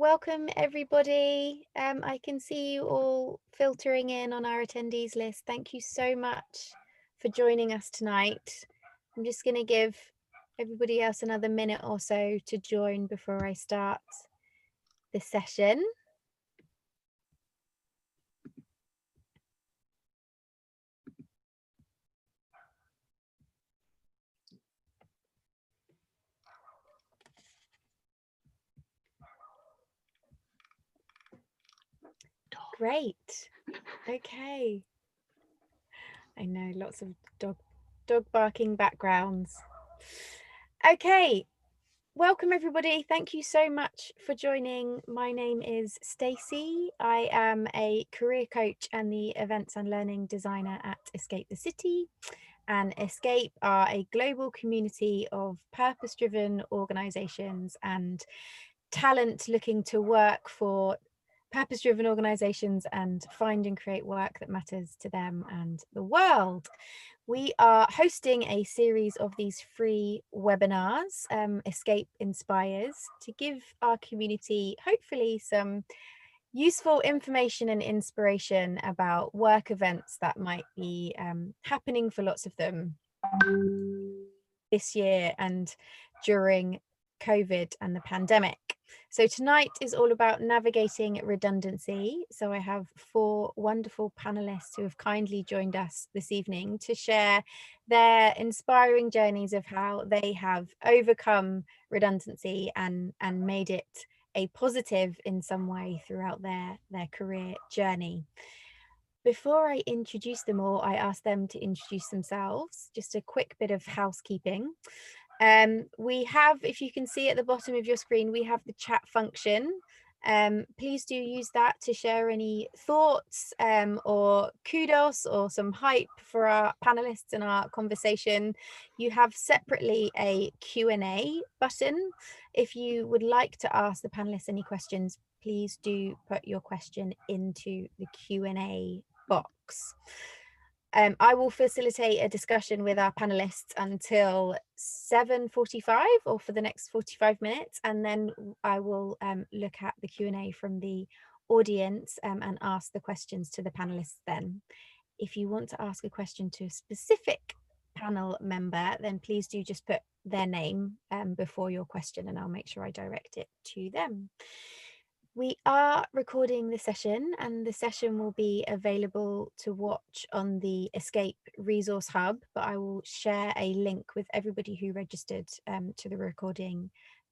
welcome everybody. I can see you all filtering in on our attendees list. Thank you so much for joining us tonight. I'm just going to give everybody else another minute or so to join before I start the session. Great. Okay. I know lots of dog barking backgrounds. Okay. Welcome everybody. Thank you so much for joining. My name is Stacey. I am a career coach and the events and learning designer at Escape the City. And Escape are a global community of purpose-driven organizations and talent looking to work for purpose-driven organizations and find and create work that matters to them and the world. We are hosting a series of these free webinars, Escape Inspires, to give our community hopefully some useful information and inspiration about work events that might be happening for lots of them this year and during COVID and the pandemic. So tonight is all about navigating redundancy. So I have 4 wonderful panelists who have kindly joined us this evening to share their inspiring journeys of how they have overcome redundancy and made it a positive in some way throughout their career journey. Before I introduce them all, I ask them to introduce themselves. Just a quick bit of housekeeping. We have, if you can see at the bottom of your screen, we have the chat function. Please do use that to share any thoughts or kudos or some hype for our panelists in our conversation. You have separately a Q&A button. If you would like to ask the panelists any questions, please do put your question into the Q&A box. I will facilitate a discussion with our panelists until 7:45 or for the next 45 minutes, and then I will look at the Q&A from the audience and ask the questions to the panelists then. If you want to ask a question to a specific panel member, then please do just put their name before your question and I'll make sure I direct it to them. We are recording the session and the session will be available to watch on the Escape Resource Hub, but I will share a link with everybody who registered to the recording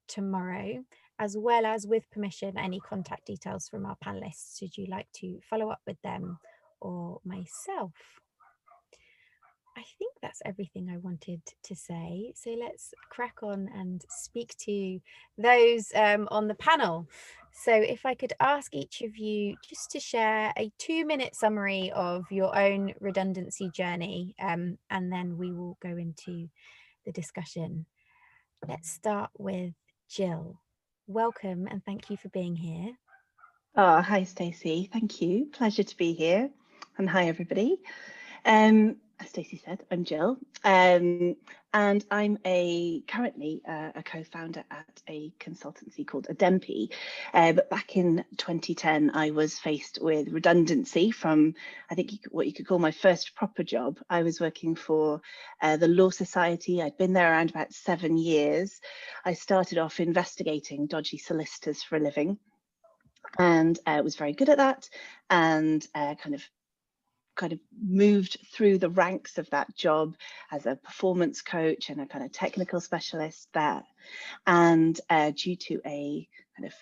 tomorrow, as well as, with permission, any contact details from our panelists should you like to follow up with them or myself. I think that's everything I wanted to say. So let's crack on and speak to those on the panel. So if I could ask each of you just to share a 2-minute summary of your own redundancy journey, and then we will go into the discussion. Let's start with Jill. Welcome and thank you for being here. Oh, hi Stacey, thank you. Pleasure to be here. And hi everybody. As Stacey said, I'm Jill, and I'm currently a co-founder at a consultancy called Redundancy. But back in 2010, I was faced with redundancy from, I think, what you could call my first proper job. I was working for the Law Society. I'd been there around about 7 years. I started off investigating dodgy solicitors for a living, and was very good at that, and kind of moved through the ranks of that job as a performance coach and a kind of technical specialist there. And due to a kind of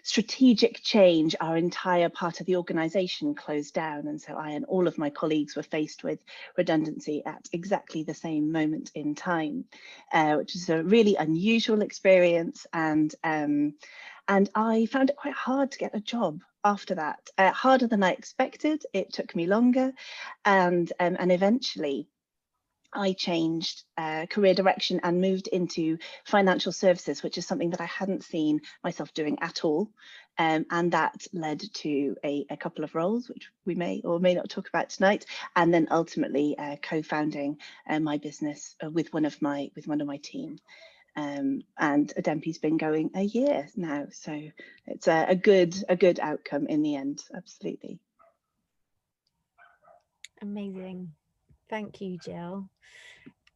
strategic change, our entire part of the organization closed down. And so I and all of my colleagues were faced with redundancy at exactly the same moment in time, which is a really unusual experience. And I found it quite hard to get a job after that, harder than I expected. It took me longer, and eventually I changed career direction and moved into financial services, which is something that I hadn't seen myself doing at all. And that led to a couple of roles, which we may or may not talk about tonight, and then ultimately co-founding my business with one of my team. and Adempi's been going a year now, so it's a good outcome in the end. Absolutely. Amazing. Thank you, Jill.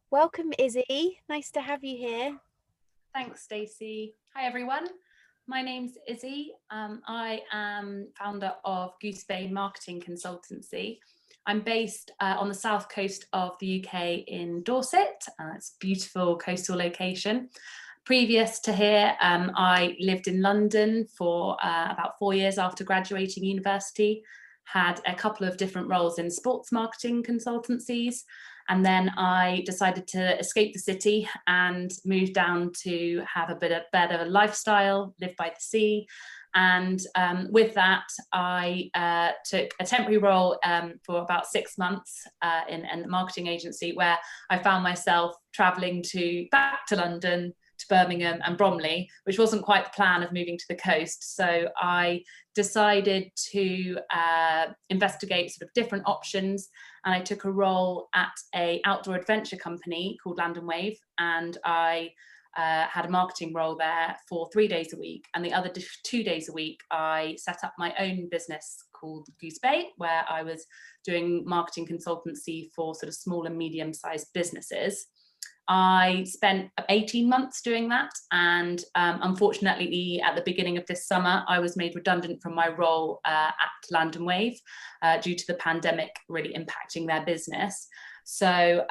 Welcome, Izzy. Nice to have you here. Thanks, Stacey. Hi, everyone. My name's Izzy. I am founder of Goose Bay Marketing Consultancy. I'm based on the south coast of the UK in Dorset. It's a beautiful coastal location. Previous to here, I lived in London for about 4 years after graduating university, had a couple of different roles in sports marketing consultancies, and then I decided to escape the city and move down to have a bit of better lifestyle, live by the sea. And with that, I took a temporary role for about 6 months in a marketing agency, where I found myself traveling back to London, to Birmingham and Bromley, which wasn't quite the plan of moving to the coast. So I decided to investigate sort of different options, and I took a role at an outdoor adventure company called Land and Wave, and I had a marketing role there for 3 days a week, and the other 2 days a week I set up my own business called Goose Bay, where I was doing marketing consultancy for sort of small and medium-sized businesses. I spent 18 months doing that, and unfortunately at the beginning of this summer I was made redundant from my role at Land and Wave due to the pandemic really impacting their business. So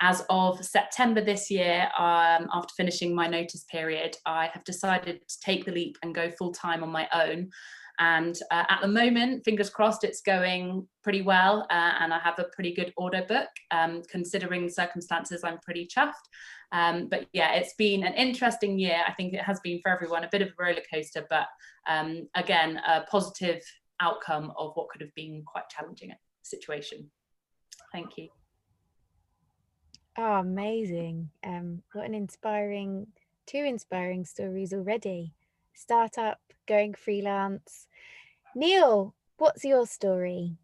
as of September this year, after finishing my notice period, I have decided to take the leap and go full-time on my own. And at the moment, fingers crossed, it's going pretty well, and I have a pretty good order book. Considering the circumstances, I'm pretty chuffed. But yeah, it's been an interesting year. I think it has been for everyone, a bit of a roller coaster, but again, a positive outcome of what could have been quite challenging situation. Thank you. Oh, amazing. What an two inspiring stories already. Startup, going freelance. Neil, what's your story?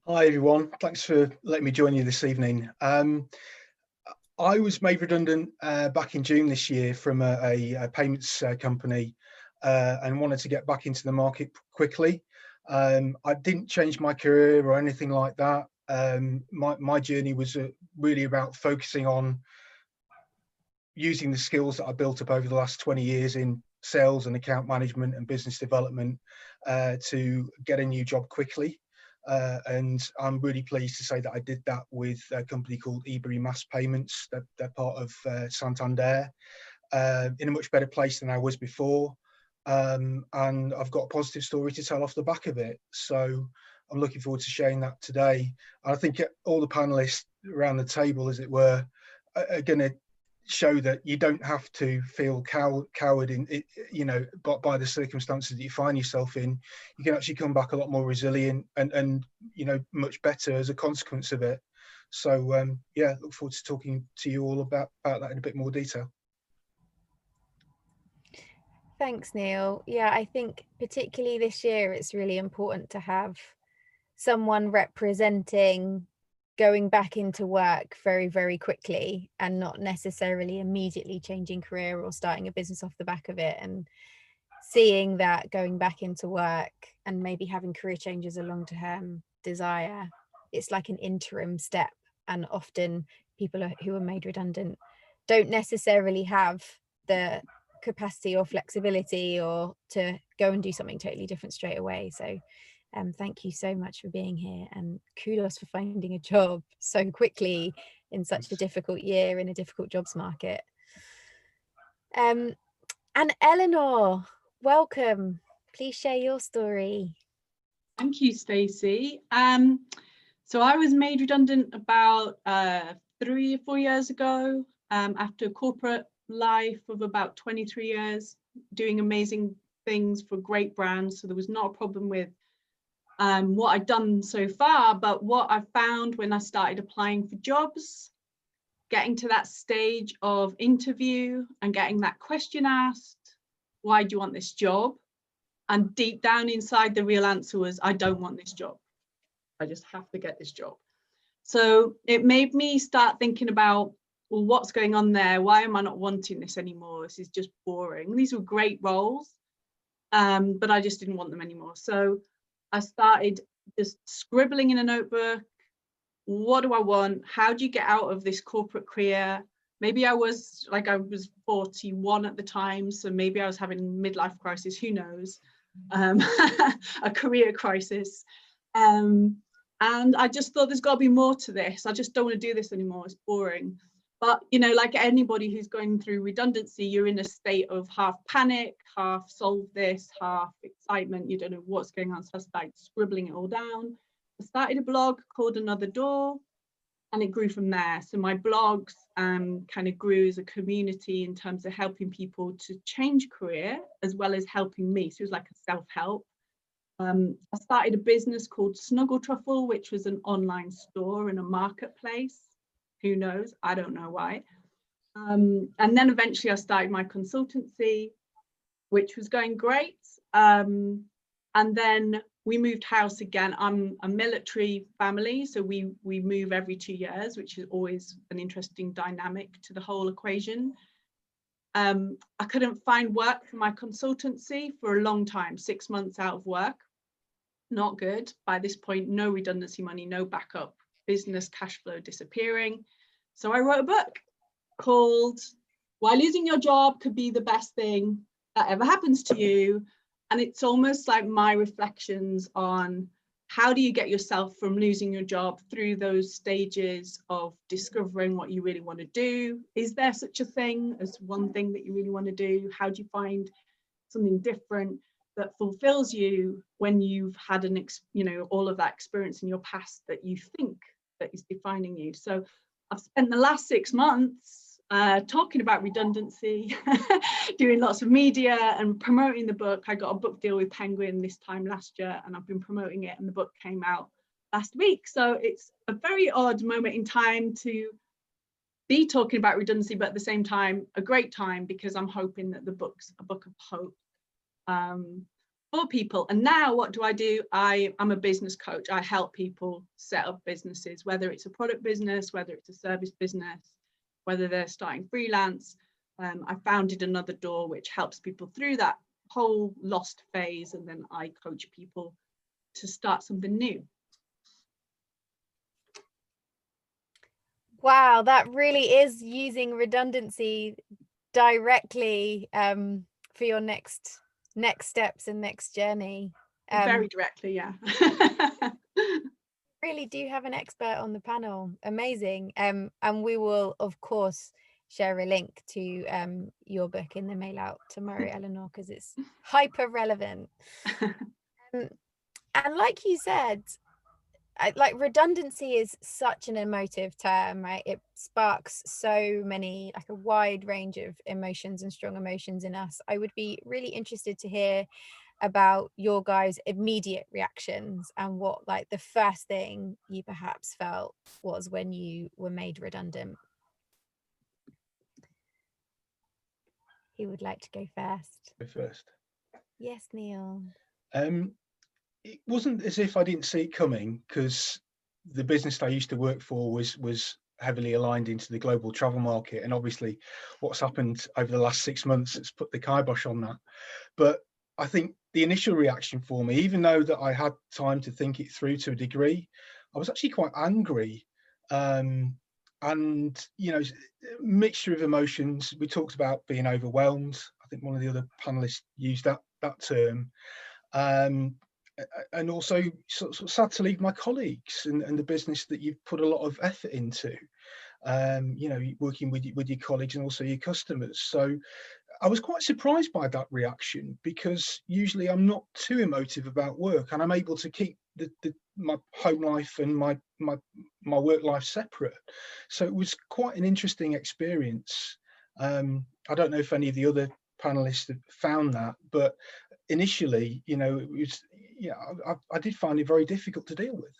Hi everyone, thanks for letting me join you this evening. I was made redundant back in June this year from a payments company and wanted to get back into the market quickly. I didn't change my career or anything like that. My journey was really about focusing on using the skills that I built up over the last 20 years in sales and account management and business development to get a new job quickly. And I'm really pleased to say that I did that with a company called Ebury Mass Payments. They're part of Santander, in a much better place than I was before. And I've got a positive story to tell off the back of it. So I'm looking forward to sharing that today. I think all the panelists around the table, as it were, are going to show that you don't have to feel coward in it, but by the circumstances that you find yourself in. You can actually come back a lot more resilient and much better as a consequence of it. So yeah, look forward to talking to you all about that in a bit more detail. Thanks, Neil. Yeah, I think particularly this year it's really important to have someone representing going back into work very, very quickly and not necessarily immediately changing career or starting a business off the back of it, and seeing that going back into work and maybe having career changes a long-term desire, it's like an interim step. And often people who are made redundant don't necessarily have the capacity or flexibility or to go and do something totally different straight away. So thank you so much for being here, and kudos for finding a job so quickly in such a difficult year in a difficult jobs market. And Eleanor, welcome. Please share your story. Thank you, Stacey. So I was made redundant about 3 or 4 years ago after a corporate life of about 23 years, doing amazing things for great brands. So there was not a problem with what I'd done so far, but what I found when I started applying for jobs, getting to that stage of interview and getting that question asked, why do you want this job? And deep down inside, the real answer was, I don't want this job. I just have to get this job. So it made me start thinking about well, what's going on there? Why am I not wanting this anymore? This is just boring. These were great roles, but I just didn't want them anymore. So I started just scribbling in a notebook. What do I want? How do you get out of this corporate career? Maybe I was 41 at the time, so maybe I was having midlife crisis, who knows, a career crisis. And I just thought there's got to be more to this. I just don't want to do this anymore. It's boring. But, you know, like anybody who's going through redundancy, you're in a state of half panic, half solve this, half excitement. You don't know what's going on. So I started scribbling it all down. I started a blog called Another Door, and it grew from there. So my blogs kind of grew as a community in terms of helping people to change career, as well as helping me. So it was like a self-help. I started a business called Snuggle Truffle, which was an online store and a marketplace. Who knows? I don't know why. And then eventually I started my consultancy, which was going great. And then we moved house again. I'm a military family, so we move every 2 years, which is always an interesting dynamic to the whole equation. I couldn't find work for my consultancy for a long time, 6 months out of work. Not good. By this point, no redundancy money, no backup, business cash flow disappearing. So I wrote a book called Why Losing Your Job Could Be the Best Thing That Ever Happens to You. And it's almost like my reflections on how do you get yourself from losing your job through those stages of discovering what you really want to do. Is there such a thing as one thing that you really want to do? How do you find something different that fulfills you when you've had all of that experience in your past that you think that is defining you? So I've spent the last 6 months talking about redundancy, doing lots of media and promoting the book. I got a book deal with Penguin this time last year, and I've been promoting it, and the book came out last week. So it's a very odd moment in time to be talking about redundancy, but at the same time, a great time, because I'm hoping that the book's a book of hope for people. And now what do? I'm a business coach. I help people set up businesses, whether it's a product business, whether it's a service business, whether they're starting freelance. I founded Another Door, which helps people through that whole lost phase, and then I coach people to start something new. Wow, that really is using redundancy directly for your next steps and next journey. Very directly, yeah. Really do have an expert on the panel. Amazing. And we will, of course, share a link to your book in the mail out tomorrow, Eleanor, because it's hyper relevant. And like you said, like redundancy is such an emotive term, right? It sparks so many, like a wide range of emotions and strong emotions in us. I would be really interested to hear about your guys' immediate reactions and what like the first thing you perhaps felt was when you were made redundant. Who would like to go first? Go first. Yes, Neil. It wasn't as if I didn't see it coming, because the business I used to work for was heavily aligned into the global travel market, and obviously what's happened over the last 6 months has put the kibosh on that. But I think the initial reaction for me, even though that I had time to think it through to a degree, I was actually quite angry, and mixture of emotions. We talked about being overwhelmed. I think one of the other panelists used that term. And also sort of sad to leave my colleagues and the business that you've put a lot of effort into, working with your colleagues and also your customers. So I was quite surprised by that reaction, because usually I'm not too emotive about work, and I'm able to keep my home life and my work life separate. So it was quite an interesting experience. I don't know if any of the other panelists have found that, but initially, it was, I did find it very difficult to deal with.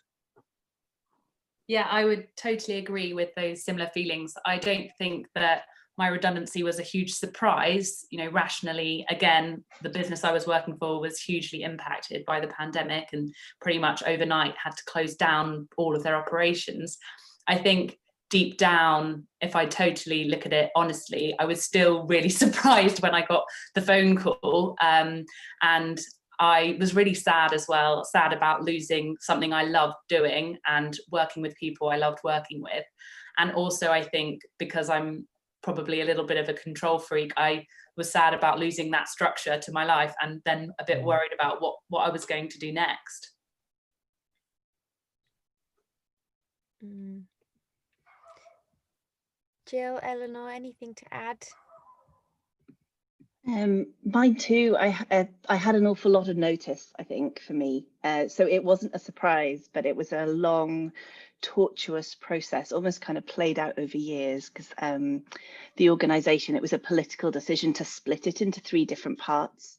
Yeah, I would totally agree with those similar feelings. I don't think that my redundancy was a huge surprise. Rationally, again, the business I was working for was hugely impacted by the pandemic and pretty much overnight had to close down all of their operations. I think deep down, if I totally look at it honestly, I was still really surprised when I got the phone call. And I was really sad as well, sad about losing something I loved doing and working with people I loved working with. And also, I think because I'm probably a little bit of a control freak, I was sad about losing that structure to my life, and then a bit worried about what I was going to do next. Jill, Eleanor, anything to add? Mine too. I had an awful lot of notice, I think, for me. So it wasn't a surprise, but it was a long, tortuous process, almost kind of played out over years, because the organisation, it was a political decision to split it into 3 different parts.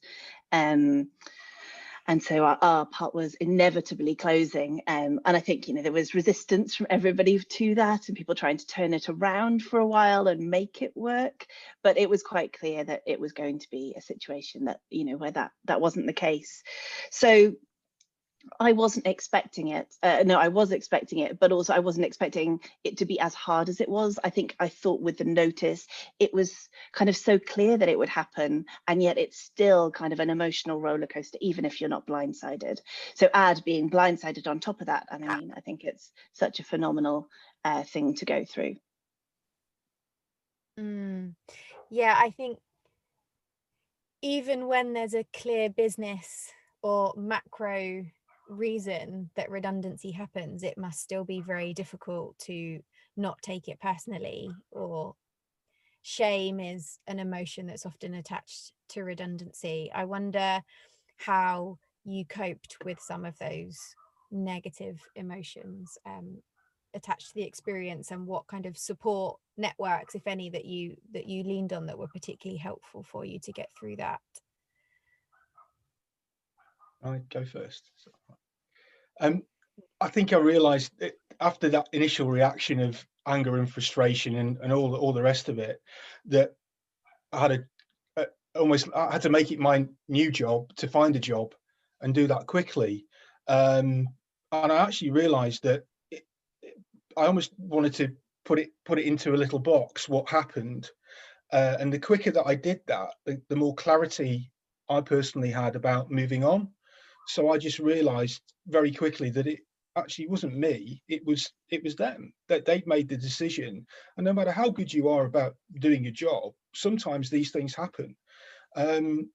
And so our part was inevitably closing. And I think, there was resistance from everybody to that, and people trying to turn it around for a while and make it work. But it was quite clear that it was going to be a situation that, where that wasn't the case. So I wasn't expecting it. No, I was expecting it, but also I wasn't expecting it to be as hard as it was. I thought with the notice, it was kind of so clear that it would happen, and yet it's still kind of an emotional roller coaster, even if you're not blindsided. So add being blindsided on top of that, and I think it's such a phenomenal thing to go through. Yeah, I think even when there's a clear business or macro reason that redundancy happens, it must still be very difficult to not take it personally. Or shame is an emotion that's often attached to redundancy. I wonder how you coped with some of those negative emotions attached to the experience, and what kind of support networks, if any, that you leaned on that were particularly helpful for you to get through that. I go first. I think I realised after that initial reaction of anger and frustration and all the rest of it, that I had I had to make it my new job to find a job and do that quickly. And I actually realised that I almost wanted to put it into a little box what happened. And the quicker that I did that, the more clarity I personally had about moving on. So I just realised very quickly that it actually wasn't me, it was them, that they'd made the decision. And no matter how good you are about doing your job, sometimes these things happen.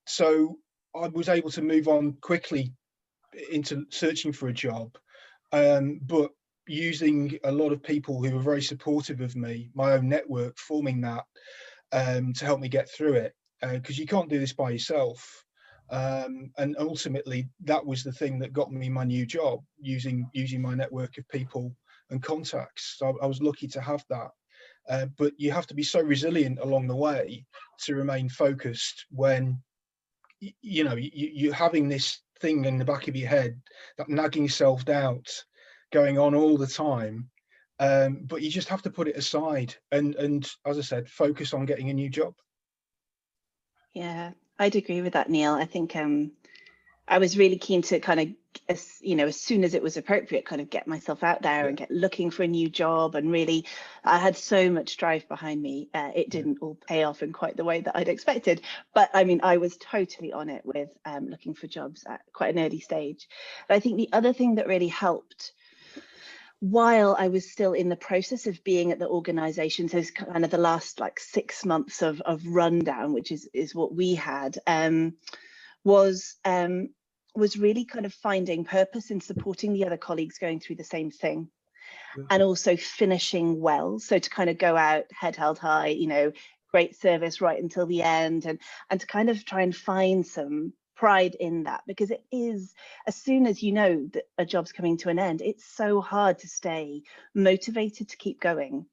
So I was able to move on quickly into searching for a job, but using a lot of people who were very supportive of me, my own network, forming that to help me get through it, because you can't do this by yourself. And ultimately, that was the thing that got me my new job, using my network of people and contacts. So I was lucky to have that. But you have to be so resilient along the way to remain focused when you're having this thing in the back of your head, that nagging self-doubt going on all the time. But you just have to put it aside and as I said, focus on getting a new job. Yeah, I'd agree with that, Neil. I think I was really keen to kind of, as soon as it was appropriate, kind of get myself out there and get looking for a new job. And really, I had so much drive behind me. It didn't all pay off in quite the way that I'd expected. But I was totally on it with looking for jobs at quite an early stage. But I think the other thing that really helped while I was still in the process of being at the organisation, so it's kind of the last 6 months of rundown, which is what we had, was really kind of finding purpose in supporting the other colleagues going through the same thing, and also finishing well. So to kind of go out head held high, great service right until the end, and to kind of try and find some pride in that, because it is, as soon as you know that a job's coming to an end, it's so hard to stay motivated to keep going.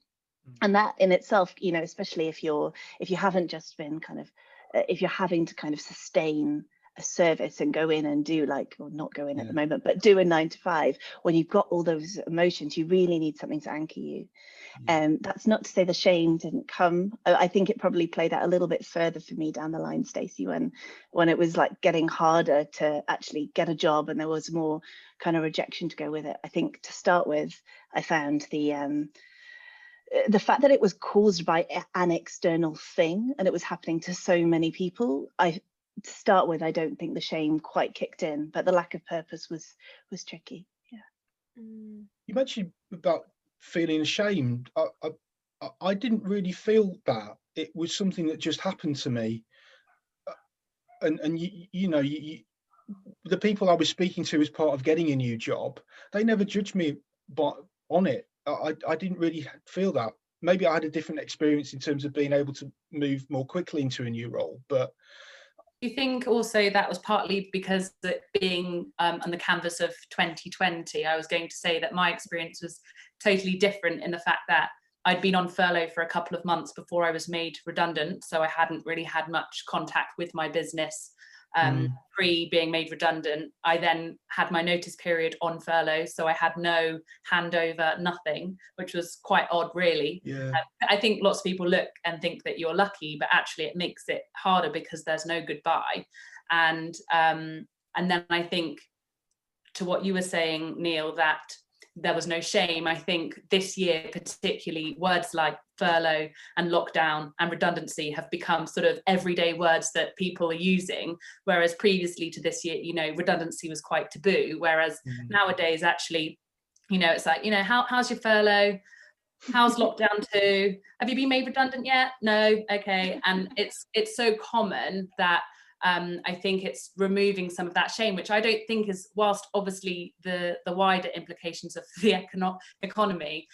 And that in itself, especially if you haven't just been kind of if you're having to kind of sustain a service and go in and do or not go in at the moment, but do a 9 to 5, when you've got all those emotions, you really need something to anchor you. That's not to say the shame didn't come. I think it probably played out a little bit further for me down the line, Stacey, when it was getting harder to actually get a job and there was more kind of rejection to go with it. I think to start with, I found the fact that it was caused by an external thing and it was happening to so many people, to start with, I don't think the shame quite kicked in, but the lack of purpose was tricky. Yeah. You mentioned about feeling ashamed. I didn't really feel that. It was something that just happened to me. And you know, the people I was speaking to as part of getting a new job, they never judged me on it. I didn't really feel that. Maybe I had a different experience in terms of being able to move more quickly into a new role. But do you think also that was partly because it being on the canvas of 2020? I was going to say that my experience was totally different in the fact that I'd been on furlough for a couple of months before I was made redundant, so I hadn't really had much contact with my business pre being made redundant. I then had my notice period on furlough, so I had no handover, nothing, which was quite odd, really. yeah, I think lots of people look and think that you're lucky, but actually it makes it harder because there's no goodbye. And then I think, to what you were saying, Neil, that there was no shame. I think this year, particularly, words like furlough and lockdown and redundancy have become sort of everyday words that people are using, whereas previously to this year, you know, redundancy was quite taboo, whereas nowadays, actually, you know, it's like, you know, how's your furlough? How's lockdown 2? Have you been made redundant yet? No. Okay. And it's so common that I think it's removing some of that shame, which I don't think is, whilst obviously the wider implications of the economy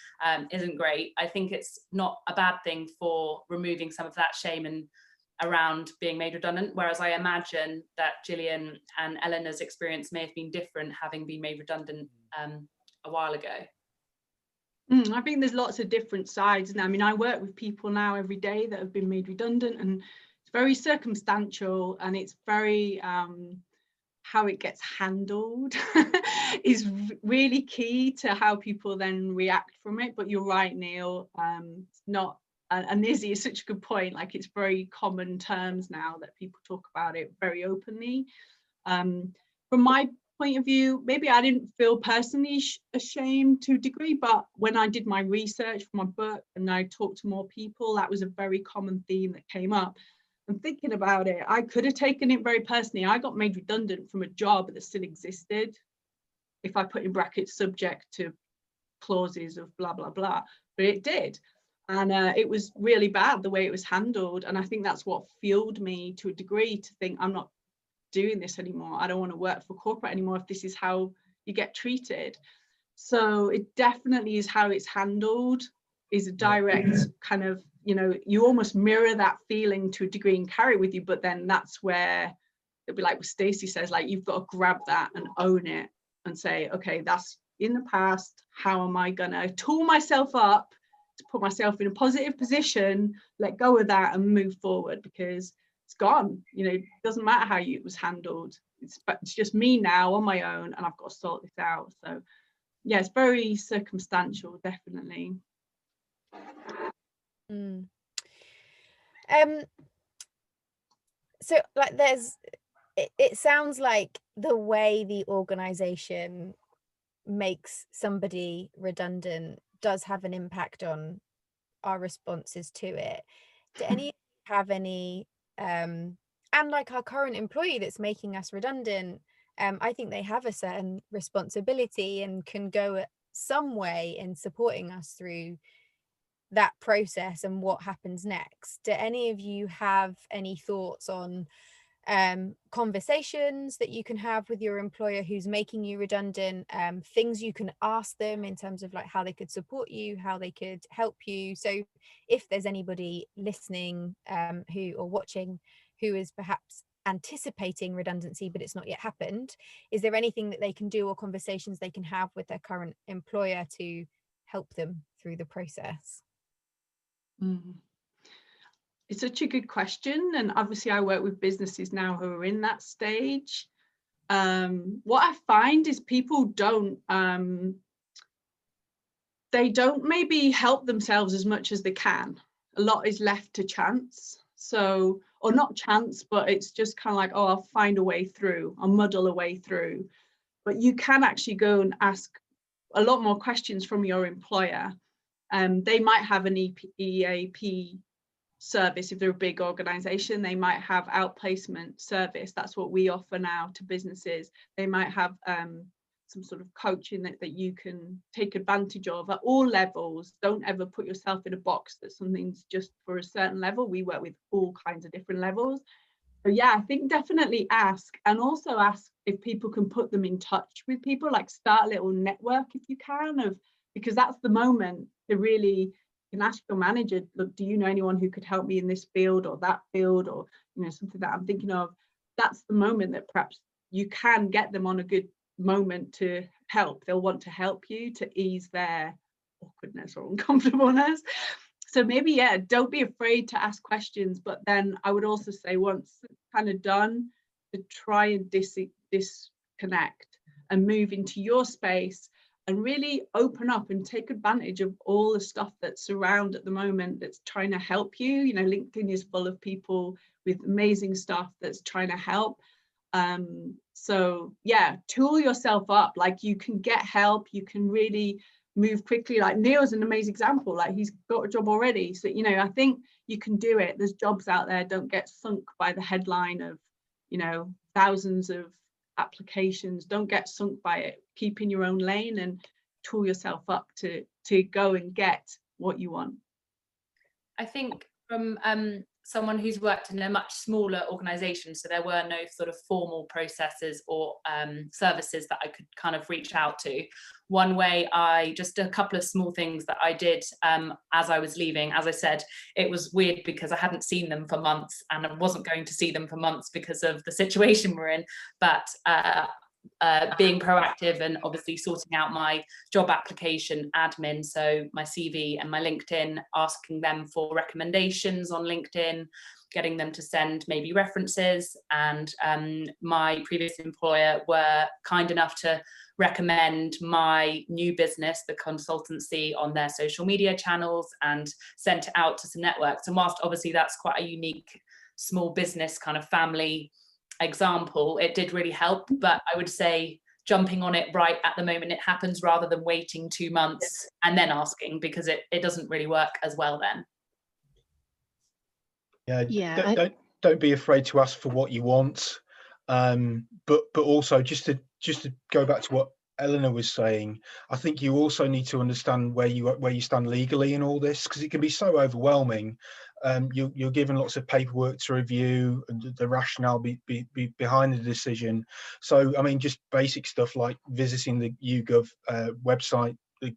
isn't great, I think it's not a bad thing for removing some of that shame and around being made redundant. Whereas I imagine that Gillian and Eleanor's experience may have been different, having been made redundant a while ago. I think there's lots of different sides now. I mean, I work with people now every day that have been made redundant, and it's very circumstantial, and it's very how it gets handled is really key to how people then react from it. But you're right, Neil, it's not, and Izzy is such a good point, like it's very common terms now that people talk about it very openly. From my point of view, maybe I didn't feel personally ashamed to a degree, but when I did my research for my book and I talked to more people, that was a very common theme that came up. And thinking about it, I could have taken it very personally. I got made redundant from a job that still existed, if I put in brackets subject to clauses of blah blah blah, but it did. And it was really bad the way it was handled, and I think that's what fueled me to a degree to think, I'm not doing this anymore. I don't want to work for corporate anymore if this is how you get treated. So it definitely is how it's handled, is a direct kind of, you know, you almost mirror that feeling to a degree and carry it with you, but then that's where it'll be like what Stacey says, like you've got to grab that and own it and say, okay, that's in the past. How am I gonna tool myself up to put myself in a positive position, let go of that and move forward, because it's gone. You know, it doesn't matter how it was handled. It's just me now on my own, and I've got to sort this out. So yeah, it's very circumstantial, definitely. So like it sounds like the way the organization makes somebody redundant does have an impact on our responses to it. Do any have any and like our current employee that's making us redundant, I think they have a certain responsibility and can go some way in supporting us through that process and what happens next. Do any of you have any thoughts on conversations that you can have with your employer who's making you redundant, things you can ask them in terms of like how they could support you, how they could help you? So if there's anybody listening who or watching who is perhaps anticipating redundancy but it's not yet happened, is there anything that they can do or conversations they can have with their current employer to help them through the process? It's such a good question, and obviously I work with businesses now who are in that stage. What I find is people don't maybe help themselves as much as they can. A lot is left to chance. So, or not chance, but it's just kind of like, oh, I'll find a way through, I'll muddle a way through. But you can actually go and ask a lot more questions from your employer. They might have an EAP service if they're a big organization. They might have outplacement service. That's what we offer now to businesses. They might have some sort of coaching that you can take advantage of at all levels. Don't ever put yourself in a box that something's just for a certain level. We work with all kinds of different levels. So yeah, I think definitely ask, and also ask if people can put them in touch with people, like start a little network if you can, because that's the moment to really, you can ask your manager, look, do you know anyone who could help me in this field or that field, or something that I'm thinking of. That's the moment that perhaps you can get them on a good moment to help. They'll want to help you to ease their awkwardness or uncomfortableness. So maybe, yeah, don't be afraid to ask questions. But then I would also say, once it's kind of done, to try and disconnect and move into your space and really open up and take advantage of all the stuff that's around at the moment that's trying to help you. LinkedIn is full of people with amazing stuff that's trying to help. So yeah, tool yourself up. Like, you can get help, you can really move quickly. Like Neil's an amazing example, like he's got a job already. So I think you can do it. There's jobs out there. Don't get sunk by the headline of thousands of applications. Don't get sunk by it. Keep in your own lane and tool yourself up to go and get what you want. I think from someone who's worked in a much smaller organisation, so there were no sort of formal processes or services that I could kind of reach out to. One way, just a couple of small things that I did as I was leaving. As I said, it was weird because I hadn't seen them for months, and I wasn't going to see them for months because of the situation we're in. But being proactive and obviously sorting out my job application admin, so my CV and my LinkedIn, asking them for recommendations on LinkedIn, getting them to send maybe references. And my previous employer were kind enough to recommend my new business, the consultancy, on their social media channels and sent it out to some networks. And whilst obviously that's quite a unique small business kind of family example, it did really help. But I would say jumping on it right at the moment it happens, rather than waiting 2 months and then asking, because it doesn't really work as well then. Don't be afraid to ask for what you want, but also just to go back to what Eleanor was saying, I think you also need to understand where you stand legally in all this, because it can be so overwhelming. You're given lots of paperwork to review and the rationale behind the decision. So I mean, just basic stuff like visiting the YouGov website, the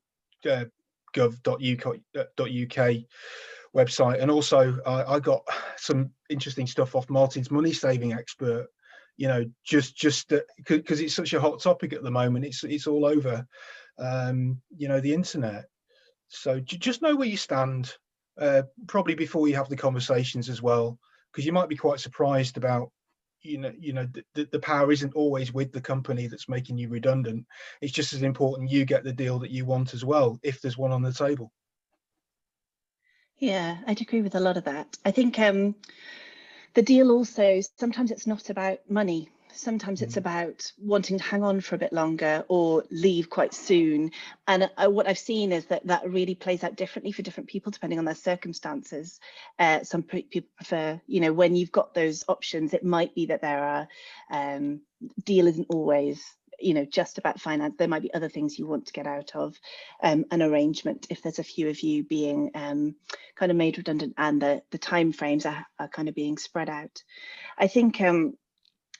gov.uk website. And also I got some interesting stuff off Martin's money saving expert, just because it's such a hot topic at the moment. It's all over the internet. So just know where you stand, probably before you have the conversations as well, because you might be quite surprised about the power isn't always with the company that's making you redundant. It's just as important you get the deal that you want as well, if there's one on the table. Yeah, I'd agree with a lot of that. I think the deal also, sometimes it's not about money. Sometimes it's about wanting to hang on for a bit longer or leave quite soon. And what I've seen is that really plays out differently for different people depending on their circumstances. Some people prefer, when you've got those options, it might be that there are, deal isn't always just about finance. There might be other things you want to get out of an arrangement if there's a few of you being kind of made redundant and the time frames are kind of being spread out. I think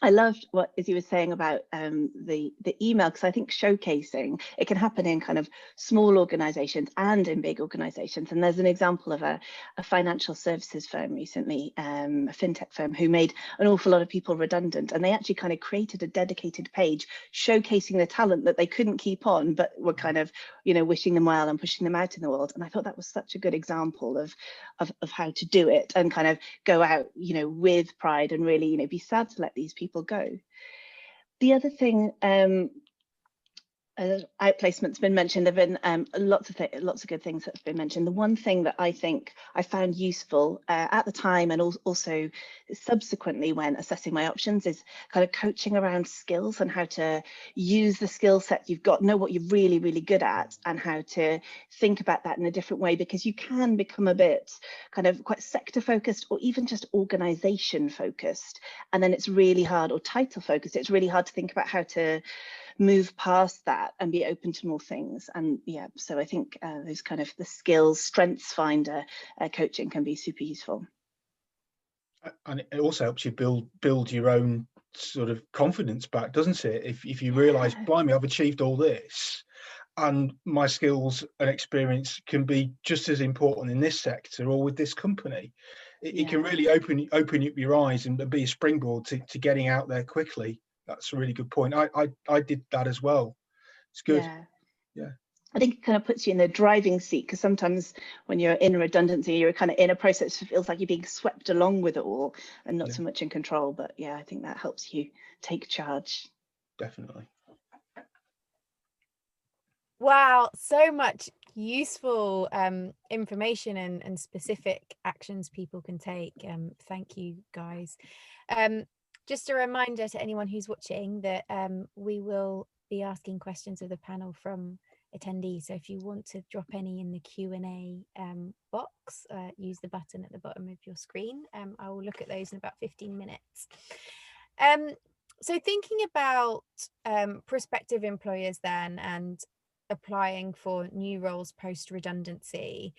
I loved what Izzy was saying about the email, because I think showcasing, it can happen in kind of small organizations and in big organizations. And there's an example of a financial services firm recently, a fintech firm, who made an awful lot of people redundant. And they actually kind of created a dedicated page showcasing the talent that they couldn't keep on, but were kind of, wishing them well and pushing them out in the world. And I thought that was such a good example of how to do it and kind of go out, with pride and really, be sad to let these people go. The other thing outplacement's been mentioned. There've been lots of good things that have been mentioned. The one thing that I think I found useful at the time, and also subsequently when assessing my options, is kind of coaching around skills and how to use the skill set you've got, know what you're really, really good at, and how to think about that in a different way, because you can become a bit kind of quite sector focused, or even just organization focused, and then it's really hard, or title focused, it's really hard to think about how to move past that and be open to more things. And yeah, so I think those kind of the skills, strengths finder coaching can be super useful. And it also helps you build your own sort of confidence back, doesn't it? If you realise, blimey, I've achieved all this, and my skills and experience can be just as important in this sector or with this company. It can really open up your eyes and be a springboard to getting out there quickly. That's a really good point. I did that as well. It's good. Yeah. I think it kind of puts you in the driving seat, because sometimes when you're in redundancy, you're kind of in a process that feels like you're being swept along with it all and not so much in control. But yeah, I think that helps you take charge. Definitely. Wow, so much useful information and specific actions people can take. Thank you, guys. Just a reminder to anyone who's watching that we will be asking questions of the panel from attendees. So if you want to drop any in the Q&A box, use the button at the bottom of your screen. I will look at those in about 15 minutes. So thinking about prospective employers then, and applying for new roles post redundancy,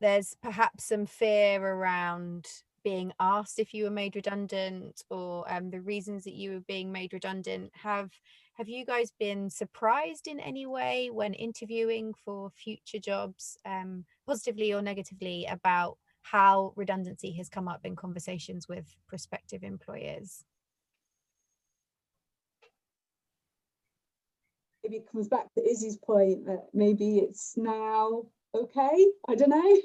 there's perhaps some fear around being asked if you were made redundant, or the reasons that you were being made redundant. Have you guys been surprised in any way when interviewing for future jobs, positively or negatively, about how redundancy has come up in conversations with prospective employers? Maybe it comes back to Izzy's point that maybe it's now okay. I don't know.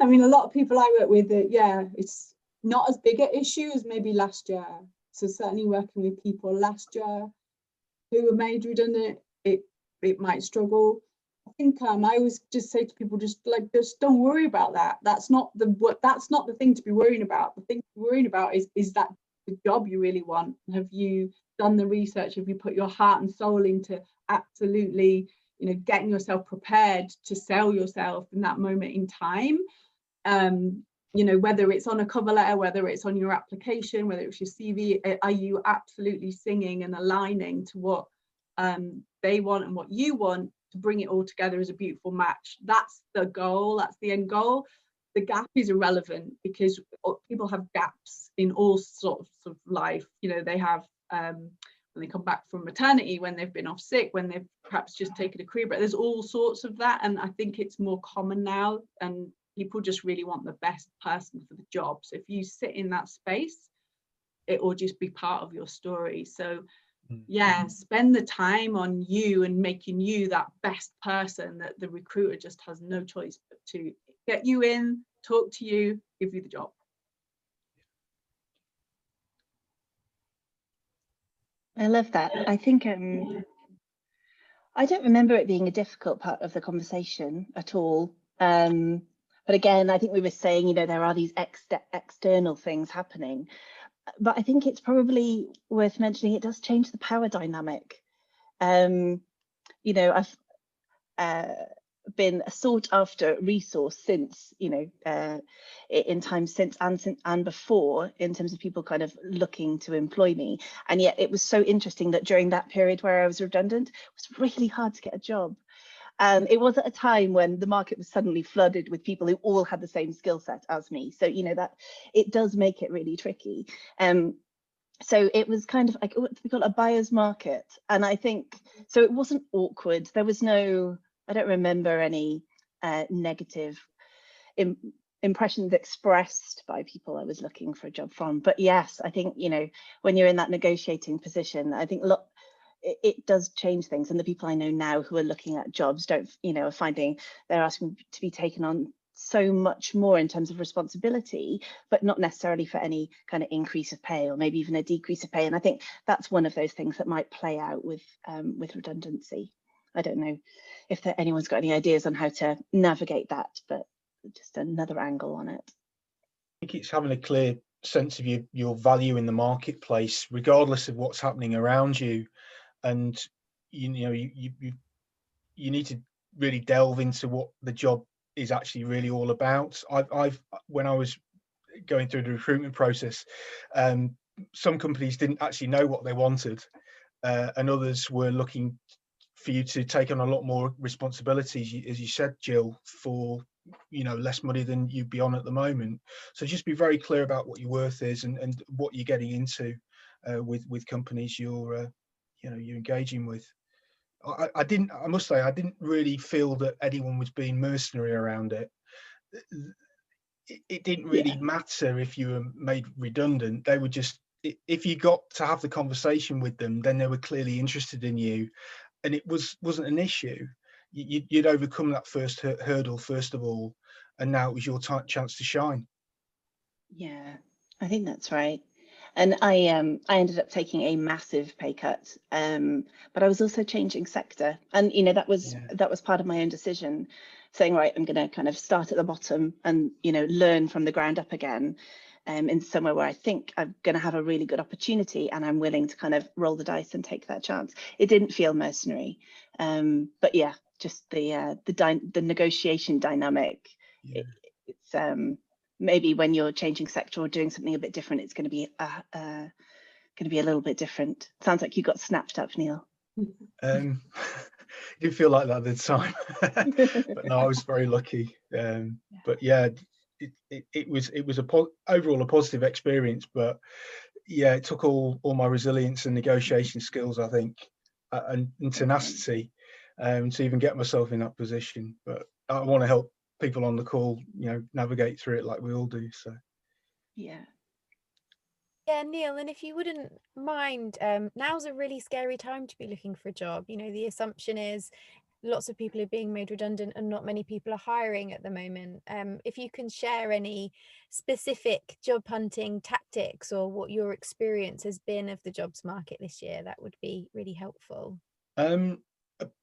I mean, a lot of people I work with, it's not as big an issue as maybe last year. So certainly working with people last year who were made redundant, it might struggle. I think I always just say to people, just don't worry about that. That's not the thing to be worrying about. The thing to be worrying about is that the job you really want. Have you done the research? Have you put your heart and soul into absolutely, getting yourself prepared to sell yourself in that moment in time? Whether it's on a cover letter, whether it's on your application, whether it's your CV, are you absolutely singing and aligning to what they want and what you want, to bring it all together as a beautiful match? That's the goal. That's the end goal. The gap is irrelevant, because people have gaps in all sorts of life. They have when they come back from maternity, when they've been off sick, when they've perhaps just taken a career break. There's all sorts of that, and I think it's more common now, and people just really want the best person for the job. So if you sit in that space, it will just be part of your story. So spend the time on you and making you that best person that the recruiter just has no choice but to get you in, talk to you, give you the job. I love that. I think I don't remember it being a difficult part of the conversation at all. But again, I think we were saying, there are these external things happening. But I think it's probably worth mentioning, it does change the power dynamic. I've been a sought after resource since, in time since and before, in terms of people kind of looking to employ me. And yet it was so interesting that during that period where I was redundant, it was really hard to get a job. And it was at a time when the market was suddenly flooded with people who all had the same skill set as me. So, that it does make it really tricky. So it was kind of like what we call a buyer's market. And I think, so it wasn't awkward. There was no, I don't remember any negative impressions expressed by people I was looking for a job from. But yes, I think, when you're in that negotiating position, I think it does change things. And the people I know now who are looking at jobs are finding they're asking to be taken on so much more in terms of responsibility, but not necessarily for any kind of increase of pay or maybe even a decrease of pay. And I think that's one of those things that might play out with redundancy. I don't know if anyone's got any ideas on how to navigate that, but just another angle on it. I think it's having a clear sense of your value in the marketplace, regardless of what's happening around you. And you need to really delve into what the job is actually really all about. I've when I was going through the recruitment process, some companies didn't actually know what they wanted, and others were looking for you to take on a lot more responsibilities, as you said, Jill, for less money than you'd be on at the moment. So just be very clear about what your worth is and what you're getting into with companies you're engaging with. I must say I didn't really feel that anyone was being mercenary around it. It didn't really matter if you were made redundant. They were just, if you got to have the conversation with them, then they were clearly interested in you, and it wasn't an issue. You'd overcome that first hurdle first of all, and now it was your chance to shine. Yeah, I think that's right. And I ended up taking a massive pay cut, but I was also changing sector, and that was part of my own decision, saying, right, I'm going to kind of start at the bottom and learn from the ground up again, in somewhere where I think I'm going to have a really good opportunity, and I'm willing to kind of roll the dice and take that chance. It didn't feel mercenary, but yeah, just the negotiation dynamic. Yeah. It's maybe when you're changing sector or doing something a bit different, it's going to be a little bit different. Sounds like you got snapped up, Neil. It didn't feel like that at the time, but no, I was very lucky. But yeah, it was overall a positive experience. But yeah, it took all my resilience and negotiation skills, I think, and tenacity, to even get myself in that position. But I want to help people on the call, navigate through it like we all do. So yeah, Neil, and if you wouldn't mind, now's a really scary time to be looking for a job. The assumption is lots of people are being made redundant and not many people are hiring at the moment. If you can share any specific job hunting tactics or what your experience has been of the jobs market this year, that would be really helpful.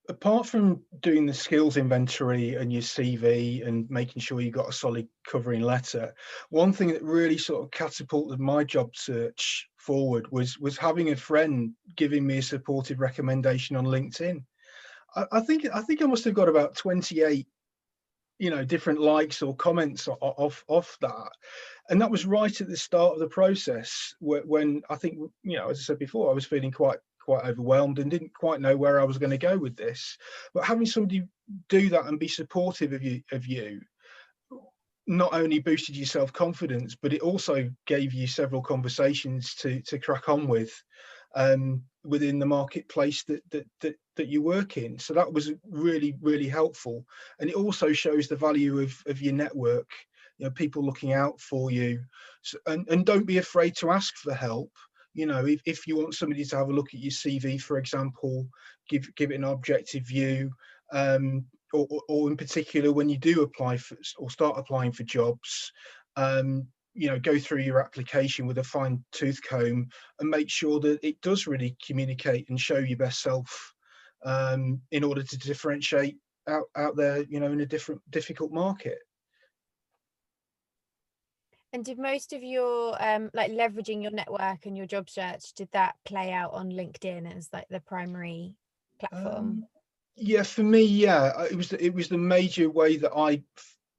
Apart from doing the skills inventory and your CV and making sure you got a solid covering letter, one thing that really sort of catapulted my job search forward was having a friend giving me a supportive recommendation on LinkedIn. I think I must have got about 28 different likes or comments off that, and that was right at the start of the process, when I think, as I said before, I was feeling quite overwhelmed and didn't quite know where I was going to go with this. But having somebody do that and be supportive of you not only boosted your self-confidence, but it also gave you several conversations to crack on with within the marketplace that you work in. So that was really, really helpful. And it also shows the value of your network, people looking out for you. So, and don't be afraid to ask for help. If you want somebody to have a look at your CV, for example, give it an objective view, or in particular when you do apply for or start applying for jobs, go through your application with a fine tooth comb and make sure that it does really communicate and show your best self, in order to differentiate out there, in a difficult market. And did most of your leveraging your network and your job search, did that play out on LinkedIn as like the primary platform? Yeah, for me, it was the major way that I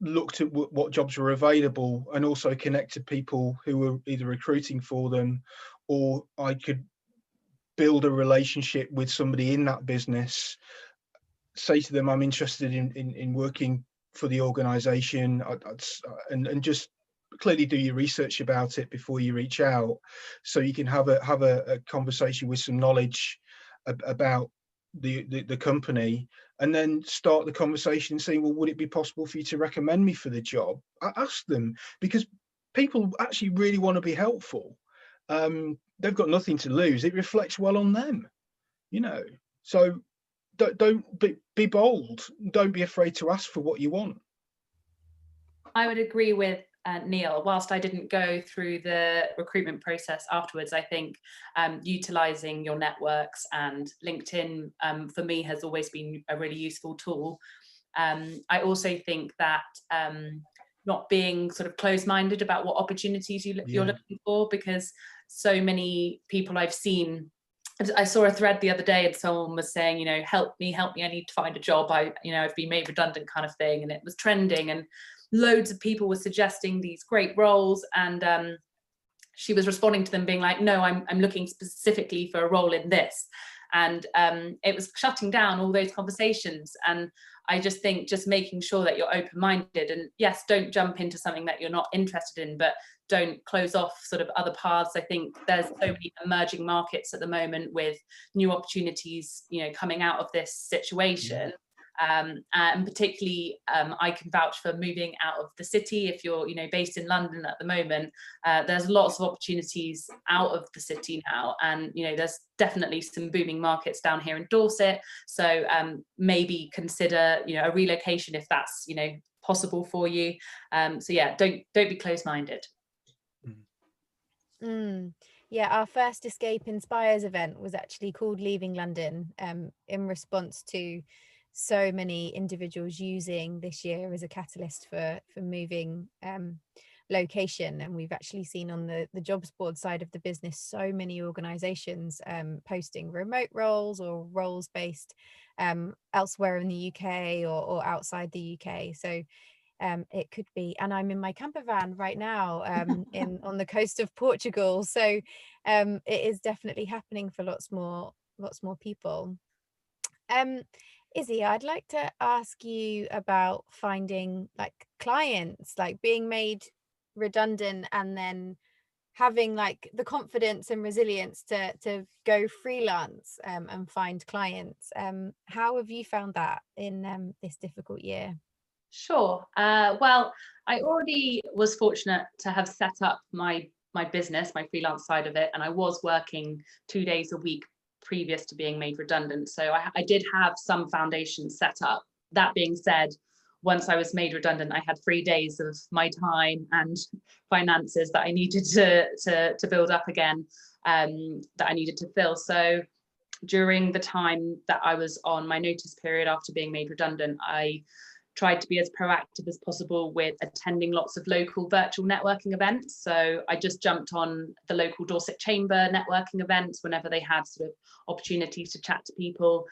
looked at what jobs were available, and also connected people who were either recruiting for them, or I could build a relationship with somebody in that business, say to them, I'm interested in working for the organization, and just clearly do your research about it before you reach out, so you can have a conversation with some knowledge about the company, and then start the conversation saying, well, would it be possible for you to recommend me for the job? I ask them, because people actually really want to be helpful. They've got nothing to lose. It reflects well on them, so don't be bold. Don't be afraid to ask for what you want. I would agree with Neil. Whilst I didn't go through the recruitment process afterwards, I think utilising your networks, and LinkedIn for me has always been a really useful tool. I also think that not being sort of closed-minded about what opportunities you're looking for, because so many people I've seen, I saw a thread the other day and someone was saying, you know, help me, I need to find a job. I've been made redundant kind of thing. And it was trending and loads of people were suggesting these great roles. And she was responding to them being like, no, I'm looking specifically for a role in this. And it was shutting down all those conversations. And I just think just making sure that you're open-minded, and yes, don't jump into something that you're not interested in, but don't close off sort of other paths. I think there's so many emerging markets at the moment with new opportunities, you know, coming out of this situation. And particularly I can vouch for moving out of the city. If you're, you know, based in London at the moment, there's lots of opportunities out of the city now, and you know, there's definitely some booming markets down here in Dorset. So maybe consider, you know, a relocation if that's, you know, possible for you. So yeah, don't be closed-minded. Yeah, our first Escape Inspires event was actually called Leaving London, in response to so many individuals using this year as a catalyst for moving location. And we've actually seen on the jobs board side of the business so many organizations posting remote roles or roles based elsewhere in the UK or outside the UK. So it could be, and I'm in my camper van right now on the coast of Portugal. So it is definitely happening for lots more people. Izzy, I'd like to ask you about finding like clients, like being made redundant and then having like the confidence and resilience to go freelance and find clients. How have you found that in this difficult year? Sure. Well, I already was fortunate to have set up my business, my freelance side of it, and I was working 2 days a week previous to being made redundant. So I did have some foundations set up. That being said, once I was made redundant, I had 3 days of my time and finances that I needed to build up again, that I needed to fill. So during the time that I was on my notice period after being made redundant, I tried to be as proactive as possible with attending lots of local virtual networking events. So I just jumped on the local Dorset Chamber networking events whenever they had sort of opportunities to chat to people,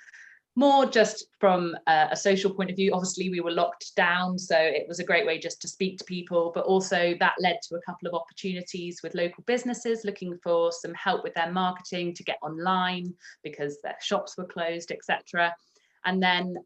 more just from a social point of view. Obviously we were locked down, so it was a great way just to speak to people, but also that led to a couple of opportunities with local businesses looking for some help with their marketing to get online because their shops were closed, etc. And then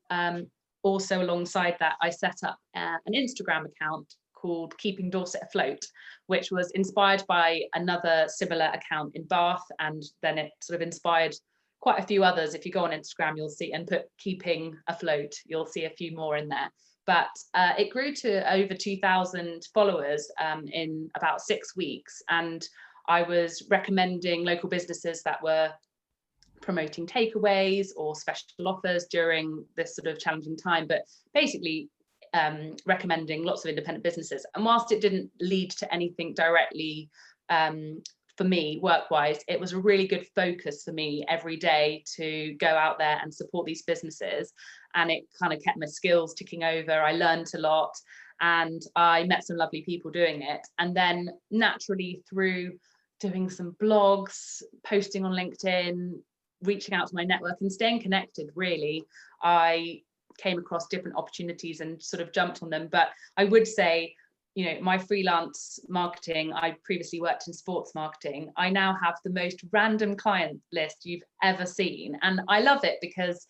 also alongside that, I set up an Instagram account called Keeping Dorset Afloat, which was inspired by another similar account in Bath, and then it sort of inspired quite a few others. If you go on Instagram, you'll see, and put Keeping Afloat, you'll see a few more in there. But it grew to over 2,000 followers in about 6 weeks, and I was recommending local businesses that were promoting takeaways or special offers during this sort of challenging time, but basically recommending lots of independent businesses. And whilst it didn't lead to anything directly for me work-wise, it was a really good focus for me every day to go out there and support these businesses, and it kind of kept my skills ticking over. I learned a lot and I met some lovely people doing it. And then naturally, through doing some blogs, posting on LinkedIn, reaching out to my network and staying connected, really, I came across different opportunities and sort of jumped on them. But I would say, you know, my freelance marketing, I previously worked in sports marketing. I now have the most random client list you've ever seen. And I love it because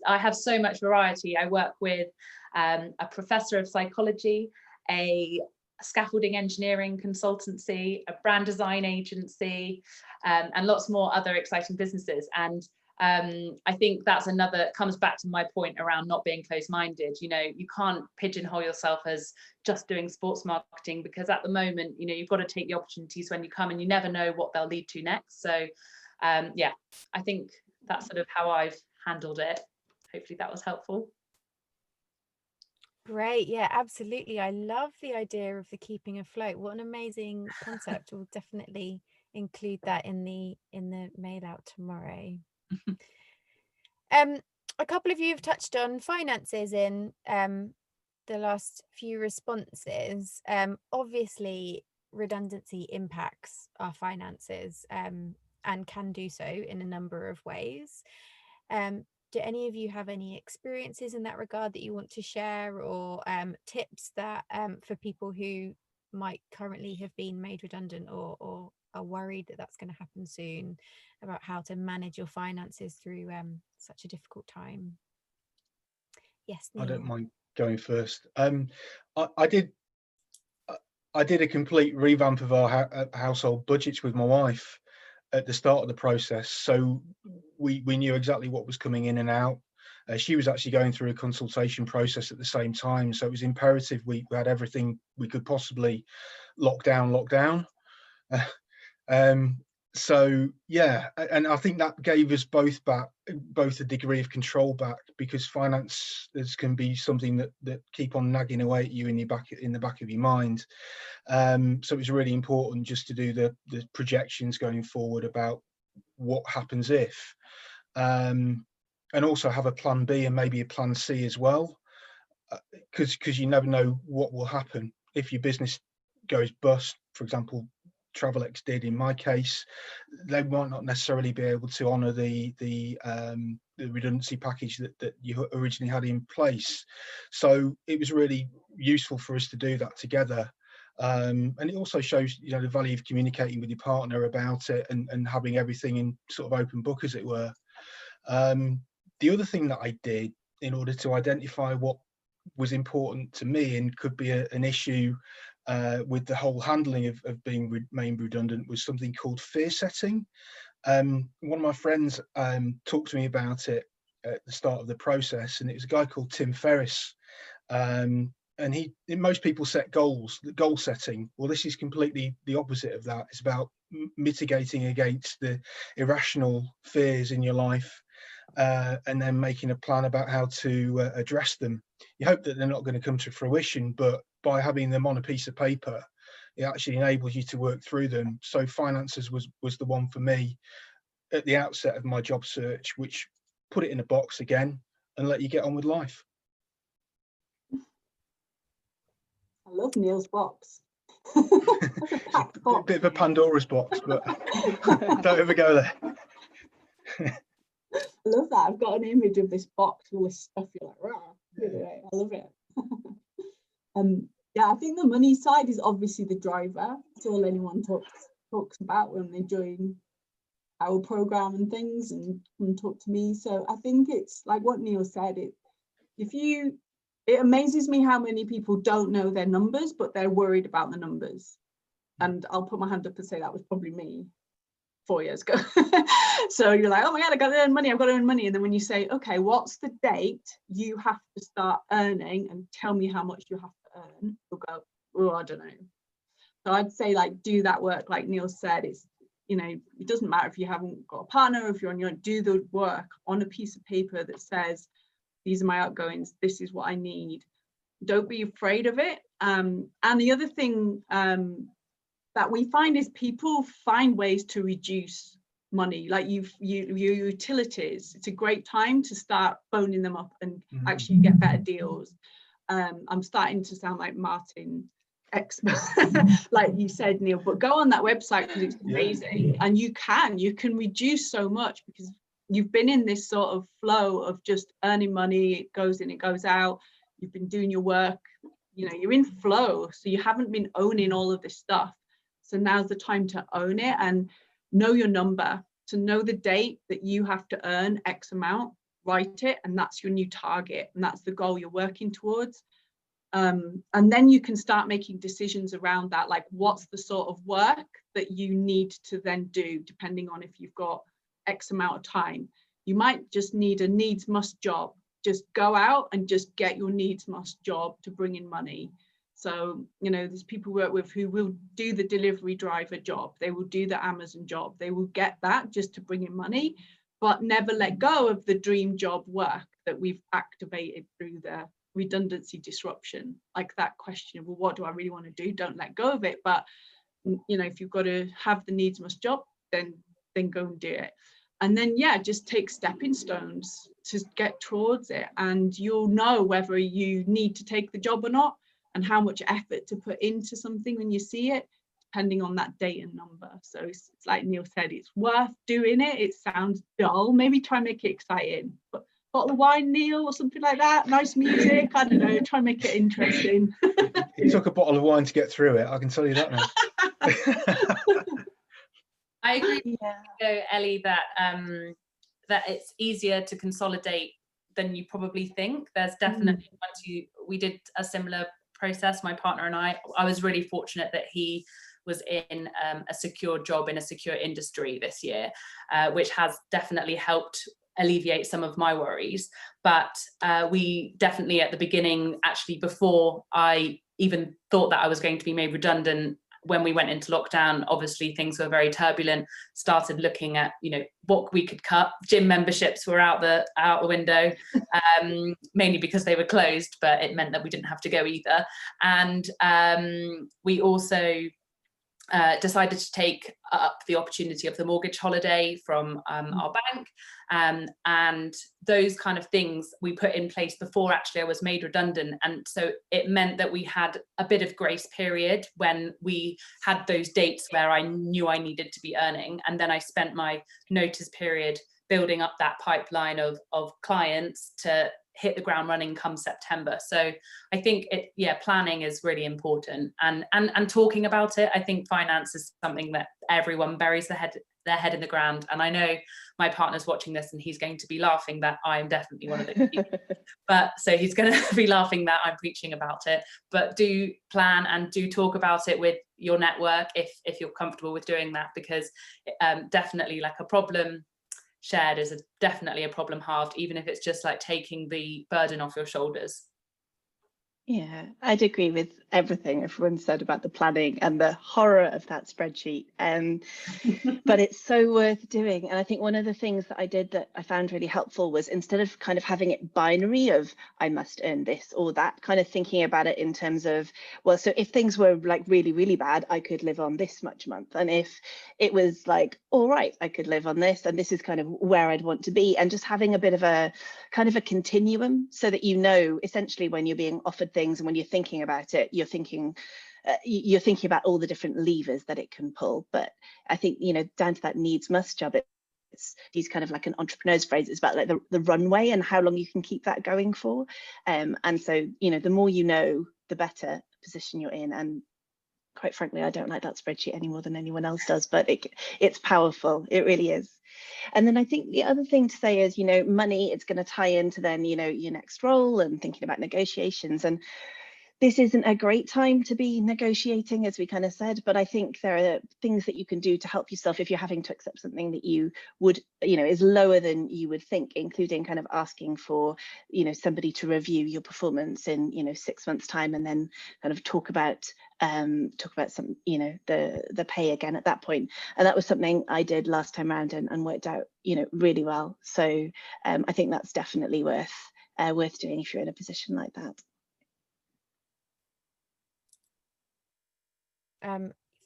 I have so much variety. I work with a professor of psychology, a scaffolding engineering consultancy, a brand design agency, and lots more other exciting businesses. And I think that's comes back to my point around not being closed-minded. You know, you can't pigeonhole yourself as just doing sports marketing, because at the moment, you know, you've got to take the opportunities when you come, and you never know what they'll lead to next. So yeah, I think that's sort of how I've handled it. Hopefully that was helpful. Great. Yeah, absolutely. I love the idea of the keeping afloat. What an amazing concept. We'll definitely include that in the mail out tomorrow. A couple of you have touched on finances in the last few responses. Obviously, redundancy impacts our finances and can do so in a number of ways. Do any of you have any experiences in that regard that you want to share, or tips that for people who might currently have been made redundant or are worried that that's going to happen soon, about how to manage your finances through such a difficult time? Yes, Neil. I don't mind going first. I did a complete revamp of our household budgets with my wife at the start of the process, so we knew exactly what was coming in and out. She was actually going through a consultation process at the same time, so it was imperative we had everything we could possibly lock down. So yeah, and I think that gave us both a degree of control back, because finances can be something that keep on nagging away at you in the back of your mind. So it was really important just to do the projections going forward about what happens if, and also have a plan B and maybe a plan C as well, because you never know what will happen if your business goes bust. For example, Travelex did in my case. They might not necessarily be able to honour the redundancy package that you originally had in place. So it was really useful for us to do that together. And it also shows, the value of communicating with your partner about it and having everything in sort of open book, as it were. The other thing that I did in order to identify what was important to me and could be an issue with the whole handling of being made redundant was something called fear setting. One of my friends talked to me about it at the start of the process, and it was a guy called Tim Ferriss. And most people set goal setting. Well, this is completely the opposite of that. It's about mitigating against the irrational fears in your life, and then making a plan about how to address them. You hope that they're not going to come to fruition, but by having them on a piece of paper, it actually enables you to work through them. So finances was the one for me at the outset of my job search, which put it in a box again and let you get on with life. I love Neil's box. That's a packed box. Bit of a Pandora's box, but don't ever go there. I love that. I've got an image of this box with all this stuff. You're like, rah, I love it. Yeah, I think the money side is obviously the driver. That's all anyone talks about when they join our program and things and talk to me. So I think it's like what Neil said. It amazes me how many people don't know their numbers, but they're worried about the numbers. And I'll put my hand up and say that was probably me 4 years ago. So you're like, oh my God, I've got to earn money. And then when you say, okay, what's the date you have to start earning and tell me how much you have to earn, you'll go, oh, I don't know. So I'd say, like, do that work. Like Neil said, it's, it doesn't matter if you haven't got a partner, if you're on your own, do the work on a piece of paper that says, these are my outgoings, this is what I need. Don't be afraid of it. And the other thing that we find is people find ways to reduce money, like your utilities. It's a great time to start phoning them up and actually get better deals. I'm starting to sound like Martin expert, like you said, Neil, but go on that website because it's amazing. And you can reduce so much because you've been in this sort of flow of just earning money. It goes in, it goes out. You've been doing your work, you're in flow, so you haven't been owning all of this stuff. So now's the time to own it and know your number, to know the date that you have to earn X amount, write it, and that's your new target, and that's the goal you're working towards. And then you can start making decisions around that, like what's the sort of work that you need to then do, depending on if you've got X amount of time. You might just need a needs must job. Just go out and just get your needs must job to bring in money. So, there's people we work with who will do the delivery driver job. They will do the Amazon job. They will get that just to bring in money, but never let go of the dream job work that we've activated through the redundancy disruption, like that question of, well, what do I really want to do? Don't let go of it. But, you know, if you've got to have the needs must job, then go and do it. And then, yeah, just take stepping stones to get towards it. And you'll know whether you need to take the job or not, and how much effort to put into something when you see it, depending on that date and number. So it's like Neil said, it's worth doing it. It sounds dull. Maybe try and make it exciting. But bottle of wine, Neil, or something like that. Nice music. I don't know. Try and make it interesting. It took a bottle of wine to get through it, I can tell you that now. I agree with Yeah. you, Ellie, that that it's easier to consolidate than you probably think. There's definitely, we did a similar process, my partner and I was really fortunate that he was in a secure job in a secure industry this year, which has definitely helped alleviate some of my worries. But we definitely at the beginning, actually before I even thought that I was going to be made redundant, when we went into lockdown, obviously things were very turbulent, started looking at, you know, what we could cut. Gym memberships were out the window, mainly because they were closed, but it meant that we didn't have to go either. And we also decided to take up the opportunity of the mortgage holiday from our bank, and those kind of things we put in place before actually I was made redundant. And so it meant that we had a bit of grace period when we had those dates where I knew I needed to be earning, and then I spent my notice period building up that pipeline of clients to hit the ground running come September. So I think planning is really important, and talking about it. I think finance is something that everyone buries their head in the ground, and I know my partner's watching this and he's going to be laughing that I'm definitely one of those people. But so he's going to be laughing that I'm preaching about it. But do plan and do talk about it with your network if you're comfortable with doing that, because definitely, like, a problem shared is definitely a problem halved, even if it's just like taking the burden off your shoulders. Yeah, I'd agree with everything everyone said about the planning and the horror of that spreadsheet. But it's so worth doing. And I think one of the things that I did that I found really helpful was, instead of kind of having it binary of I must earn this or that, kind of thinking about it in terms of, well, so if things were like really, really bad, I could live on this much a month. And if it was like, all right, I could live on this, and this is kind of where I'd want to be. And just having a bit of a kind of a continuum, so that, you know, essentially when you're being offered things and when you're thinking about it, you're thinking about all the different levers that it can pull. But I think, you know, down to that needs must job, it's these kind of like an entrepreneur's phrase, it's about like the runway and how long you can keep that going for. And so, you know, the more you know, the better position you're in. And quite frankly, I don't like that spreadsheet any more than anyone else does, but it's powerful. It really is. And then I think the other thing to say is, you know, money, it's going to tie into then, you know, your next role and thinking about negotiations. And this isn't a great time to be negotiating, as we kind of said, but I think there are things that you can do to help yourself if you're having to accept something that you would, you know, is lower than you would think, including kind of asking for, you know, somebody to review your performance in, you know, 6 months time, and then kind of talk about some, you know, the pay again at that point. And that was something I did last time around and worked out, you know, really well. So I think that's definitely worth doing if you're in a position like that.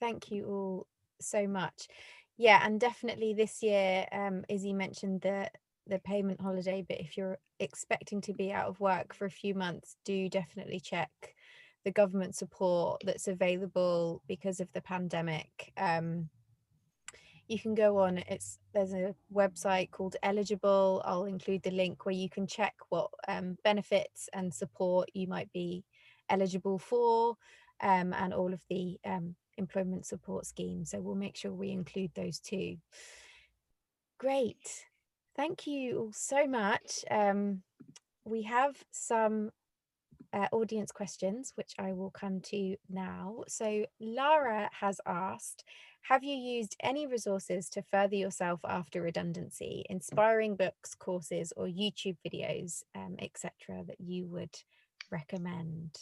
Thank you all so much. Yeah, and definitely this year, Izzy mentioned the payment holiday, but if you're expecting to be out of work for a few months, do definitely check the government support that's available because of the pandemic. You can go on, there's a website called Eligible. I'll include the link where you can check what benefits and support you might be eligible for, and all of the employment support schemes. So we'll make sure we include those too. Great. Thank you all so much. We have some audience questions, which I will come to now. So Lara has asked, have you used any resources to further yourself after redundancy, inspiring books, courses, or YouTube videos, etc., that you would recommend?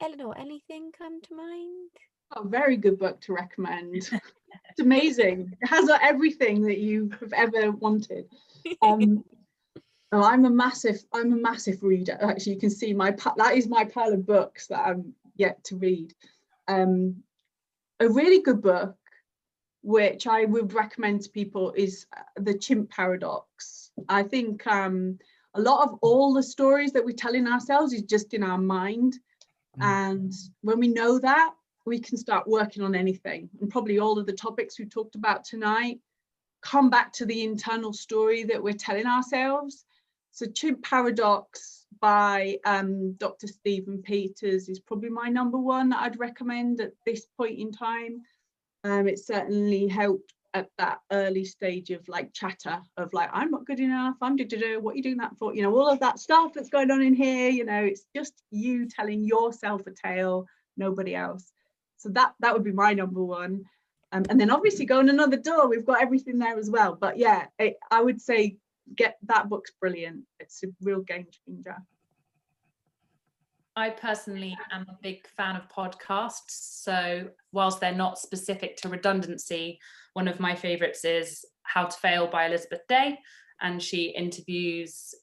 Eleanor, anything come to mind? Oh, very good book to recommend. It's amazing. It has everything that you have ever wanted. Oh, I'm a massive reader. Actually, you can see that is my pile of books that I'm yet to read. A really good book, which I would recommend to people, is The Chimp Paradox. I think a lot of all the stories that we're telling ourselves is just in our mind. And when we know that, we can start working on anything. And probably all of the topics we talked about tonight come back to the internal story that we're telling ourselves. So Chimp Paradox by Dr. Stephen Peters is probably my number one that I'd recommend at this point in time. It certainly helped at that early stage of like chatter of like, I'm not good enough, what are you doing that for? You know, all of that stuff that's going on in here, you know, it's just you telling yourself a tale, nobody else. So that would be my number one. And then obviously Go on Another Door, we've got everything there as well. But yeah, I would say get that book's brilliant. It's a real game changer. I personally am a big fan of podcasts. So whilst they're not specific to redundancy, one of my favorites is How to Fail by Elizabeth Day. And she interviews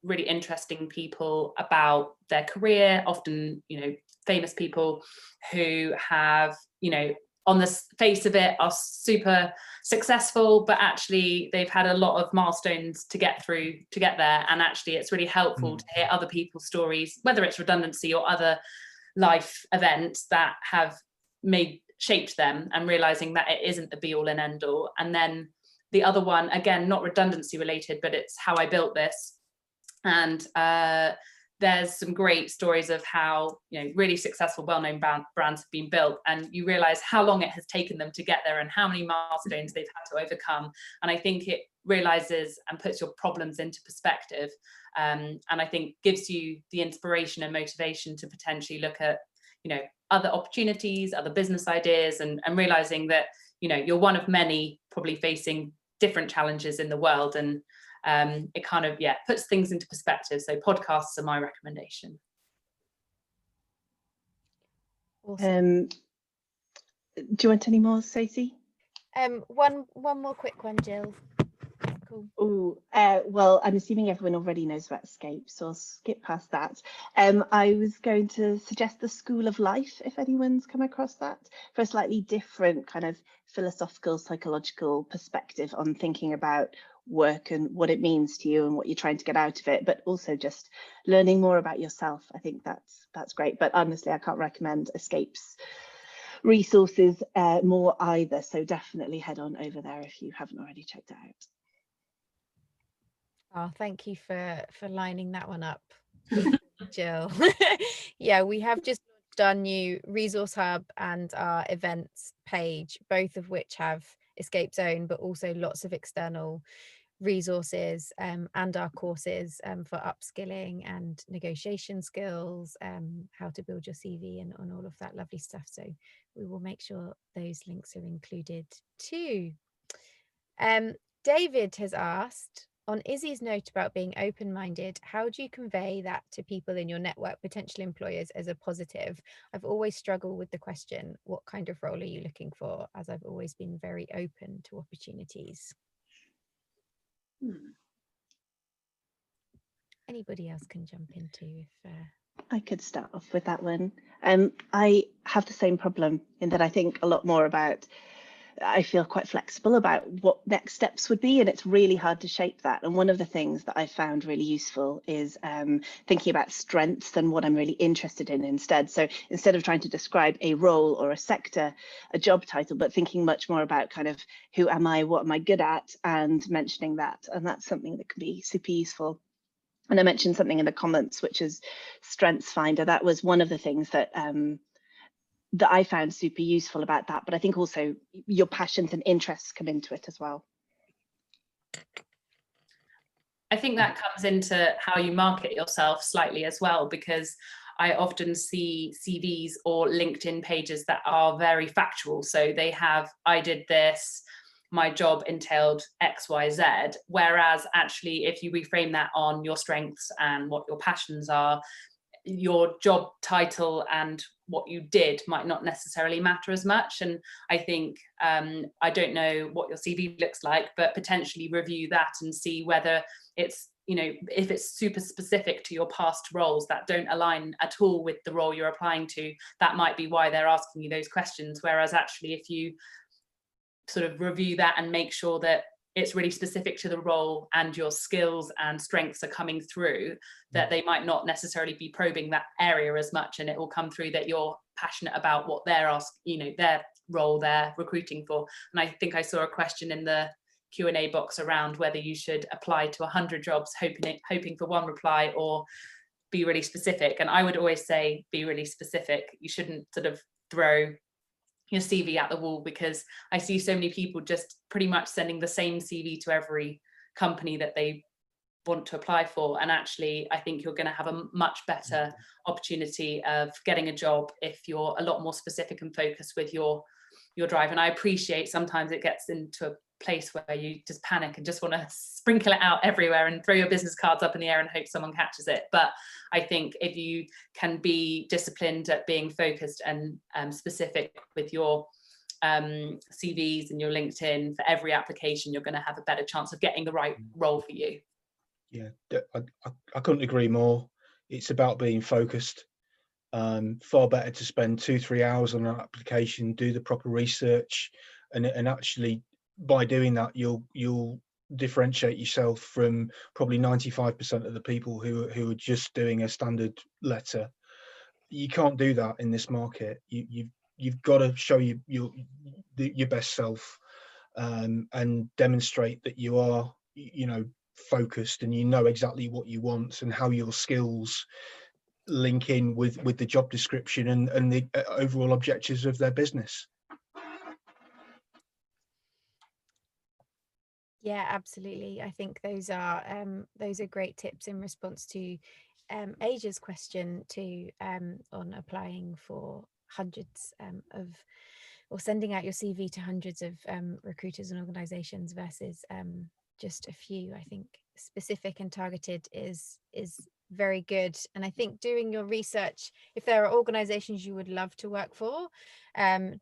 really interesting people about their career, often, you know, famous people who have, you know, on the face of it are super successful, but actually they've had a lot of milestones to get through to get there. And actually it's really helpful to hear other people's stories, whether it's redundancy or other life events that have shaped them, and realizing that it isn't the be all and end all. And then the other one, again, not redundancy related, but it's How I Built This. And there's some great stories of how, you know, really successful, well-known brands have been built, and you realize how long it has taken them to get there and how many milestones they've had to overcome. And I think it realizes and puts your problems into perspective, and I think gives you the inspiration and motivation to potentially look at, you know, other opportunities, other business ideas, and realizing that, you know, you're one of many probably facing different challenges in the world. And it kind of, yeah, puts things into perspective. So podcasts are my recommendation. Awesome. Do you want any more, Stacey? One more quick one, Jill. Cool. Oh, well, I'm assuming everyone already knows about Escape, so I'll skip past that. I was going to suggest The School of Life, if anyone's come across that, for a slightly different kind of philosophical, psychological perspective on thinking about work and what it means to you and what you're trying to get out of it, but also just learning more about yourself. I think that's great. But honestly, I can't recommend Escape's resources more either. So definitely head on over there if you haven't already checked it out. Oh, thank you for lining that one up, Jill. Yeah, we have just launched our new resource hub and our events page, both of which have Escape Zone, but also lots of external resources and our courses for upskilling and negotiation skills, how to build your CV and all of that lovely stuff. So we will make sure those links are included too. David has asked, on Izzy's note about being open-minded, how do you convey that to people in your network, potential employers, as a positive? I've always struggled with the question, what kind of role are you looking for? As I've always been very open to opportunities. Anybody else can jump into if I could start off with that one. I have the same problem in that I think a lot more about, I feel quite flexible about what next steps would be, and it's really hard to shape that. And one of the things that I found really useful is thinking about strengths and what I'm really interested in instead. So instead of trying to describe a role or a sector, a job title, but thinking much more about kind of who am I, what am I good at, and mentioning that. And that's something that can be super useful. And I mentioned something in the comments, which is Strengths Finder. That was one of the things that that I found super useful about that. But I think also your passions and interests come into it as well. I think that comes into how you market yourself slightly as well, because I often see CVs or LinkedIn pages that are very factual. So they have, I did this, my job entailed X, Y, Z. Whereas actually, if you reframe that on your strengths and what your passions are, your job title and what you did might not necessarily matter as much. And I think, I don't know what your CV looks like, but potentially review that and see whether it's you know, if it's super specific to your past roles that don't align at all with the role you're applying to, that might be why they're asking you those questions. Whereas actually, if you sort of review that and make sure that it's really specific to the role and your skills and strengths are coming through, that they might not necessarily be probing that area as much, and it will come through that you're passionate about what they're asked, you know, their role they're recruiting for. And I think I saw a question in the Q&A box around whether you should apply to 100 jobs hoping for one reply, or be really specific. And I would always say be really specific. You shouldn't sort of throw your CV at the wall, because I see so many people just pretty much sending the same CV to every company that they want to apply for. And actually, I think you're going to have a much better opportunity of getting a job if you're a lot more specific and focused with your drive. And I appreciate sometimes it gets into a place where you just panic and just want to sprinkle it out everywhere and throw your business cards up in the air and hope someone catches it. But I think if you can be disciplined at being focused and specific with your CVs and your LinkedIn for every application, you're going to have a better chance of getting the right role for you. Yeah, I couldn't agree more. It's about being focused. Far better to spend 2-3 hours on an application, do the proper research, and actually by doing that you'll differentiate yourself from probably 95% of the people who are just doing a standard letter. You can't do that in this market. You've got to show your best self, and demonstrate that you are, you know, focused, and you know exactly what you want and how your skills link in with the job description and the overall objectives of their business. Yeah, absolutely. I think those are great tips in response to Asia's question to on applying for hundreds or sending out your CV to hundreds of recruiters and organizations versus just a few. I think specific and targeted is very good. And I think doing your research, if there are organizations you would love to work for,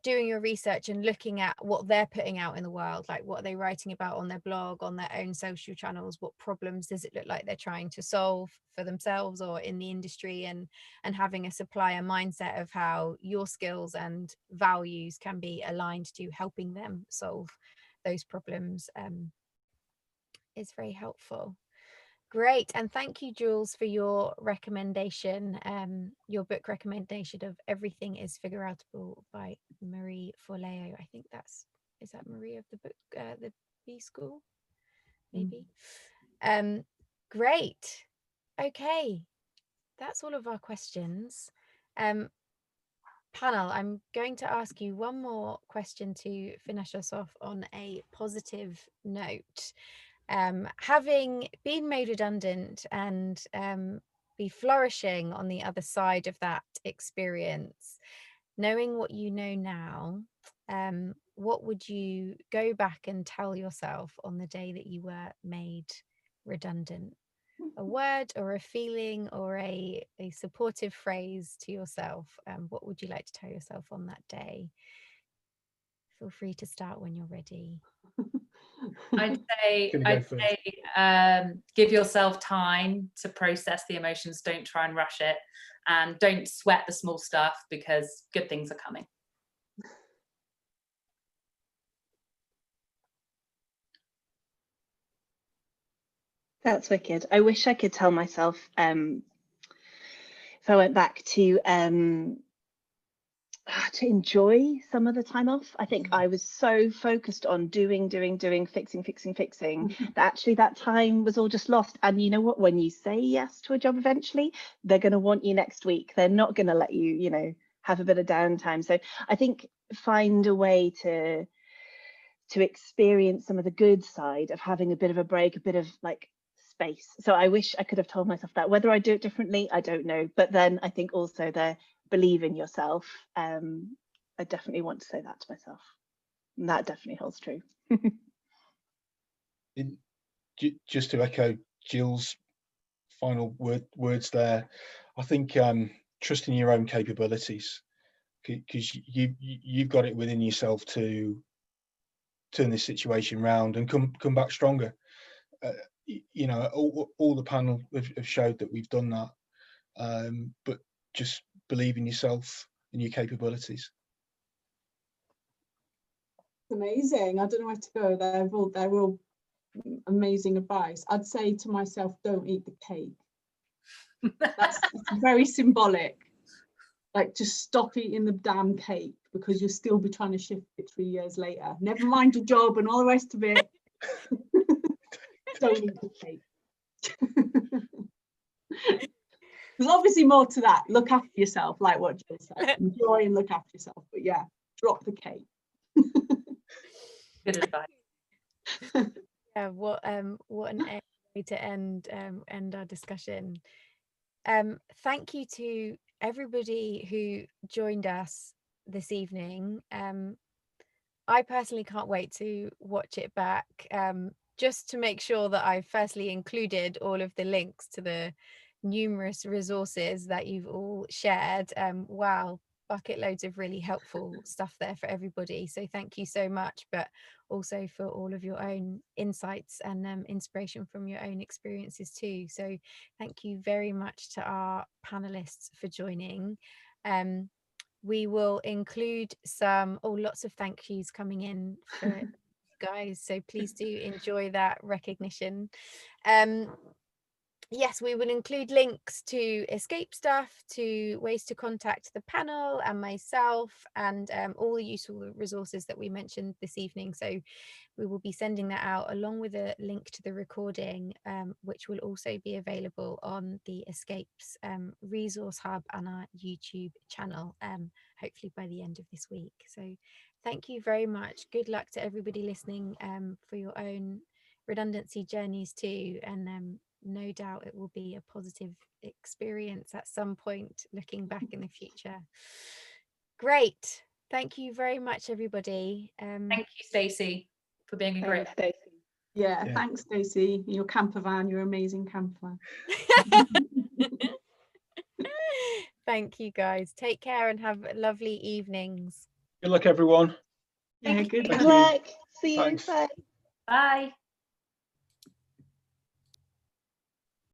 doing your research and looking at what they're putting out in the world, like what are they writing about on their blog, on their own social channels, what problems does it look like they're trying to solve for themselves or in the industry, and having a supplier mindset of how your skills and values can be aligned to helping them solve those problems is very helpful. Great. And thank you, Jules, for your recommendation, your book recommendation of Everything is Figureoutable by Marie Forleo. I think is that Marie of the book, the B School, maybe. Great. Okay. That's all of our questions. Panel, I'm going to ask you one more question to finish us off on a positive note. Having been made redundant and be flourishing on the other side of that experience, knowing what you know now, what would you go back and tell yourself on the day that you were made redundant? A word or a feeling or a supportive phrase to yourself. What would you like to tell yourself on that day? Feel free to start when you're ready. I'd say give yourself time to process the emotions. Don't try and rush it, and don't sweat the small stuff, because good things are coming. That's wicked. I wish I could tell myself, if I went back to enjoy some of the time off. I think I was so focused on doing, fixing, that actually that time was all just lost. And you know what? When you say yes to a job eventually, they're going to want you next week. They're not going to let you, you know, have a bit of downtime. So I think find a way to experience some of the good side of having a bit of a break, a bit of like space. So I wish I could have told myself that. Whether I do it differently, I don't know. But then I think also believe in yourself. I definitely want to say that to myself, and that definitely holds true. Just to echo Jill's final words there, I think trusting your own capabilities, because you've got it within yourself to turn this situation around and come back stronger. you know, all the panel have showed that we've done that, but just believe in yourself and your capabilities. Amazing. I don't know where to go. They're all amazing advice. I'd say to myself, don't eat the cake. That's very symbolic. Like, just stop eating the damn cake, because you'll still be trying to shift it 3 years later. Never mind your job and all the rest of it. Don't eat the cake. There's obviously more to that. Look after yourself, like what Jill said. Enjoy and look after yourself. But yeah, drop the cake. Good advice. Yeah, what an way to end our discussion. Thank you to everybody who joined us this evening. I personally can't wait to watch it back, just to make sure that I've firstly included all of the links to the numerous resources that you've all shared. Wow, bucket loads of really helpful stuff there for everybody. So thank you so much, but also for all of your own insights and inspiration from your own experiences too. So thank you very much to our panelists for joining. We will include lots of thank yous coming in for guys, so please do enjoy that recognition. Yes, we will include links to escape stuff, to ways to contact the panel and myself, and all the useful resources that we mentioned this evening. So we will be sending that out along with a link to the recording, which will also be available on the Escapes resource hub and our YouTube channel, hopefully by the end of this week. So thank you very much. Good luck to everybody listening for your own redundancy journeys too, and no doubt it will be a positive experience at some point looking back in the future. Great. Thank you very much, everybody. Thank you, Stacey, for being a great. Stacey. Yeah, thanks, Stacey. Your camper van, your amazing camper van. Thank you, guys. Take care and have lovely evenings. Good luck, everyone. Yeah, good Thank Good you. luck. See you. Thanks. Bye. Bye.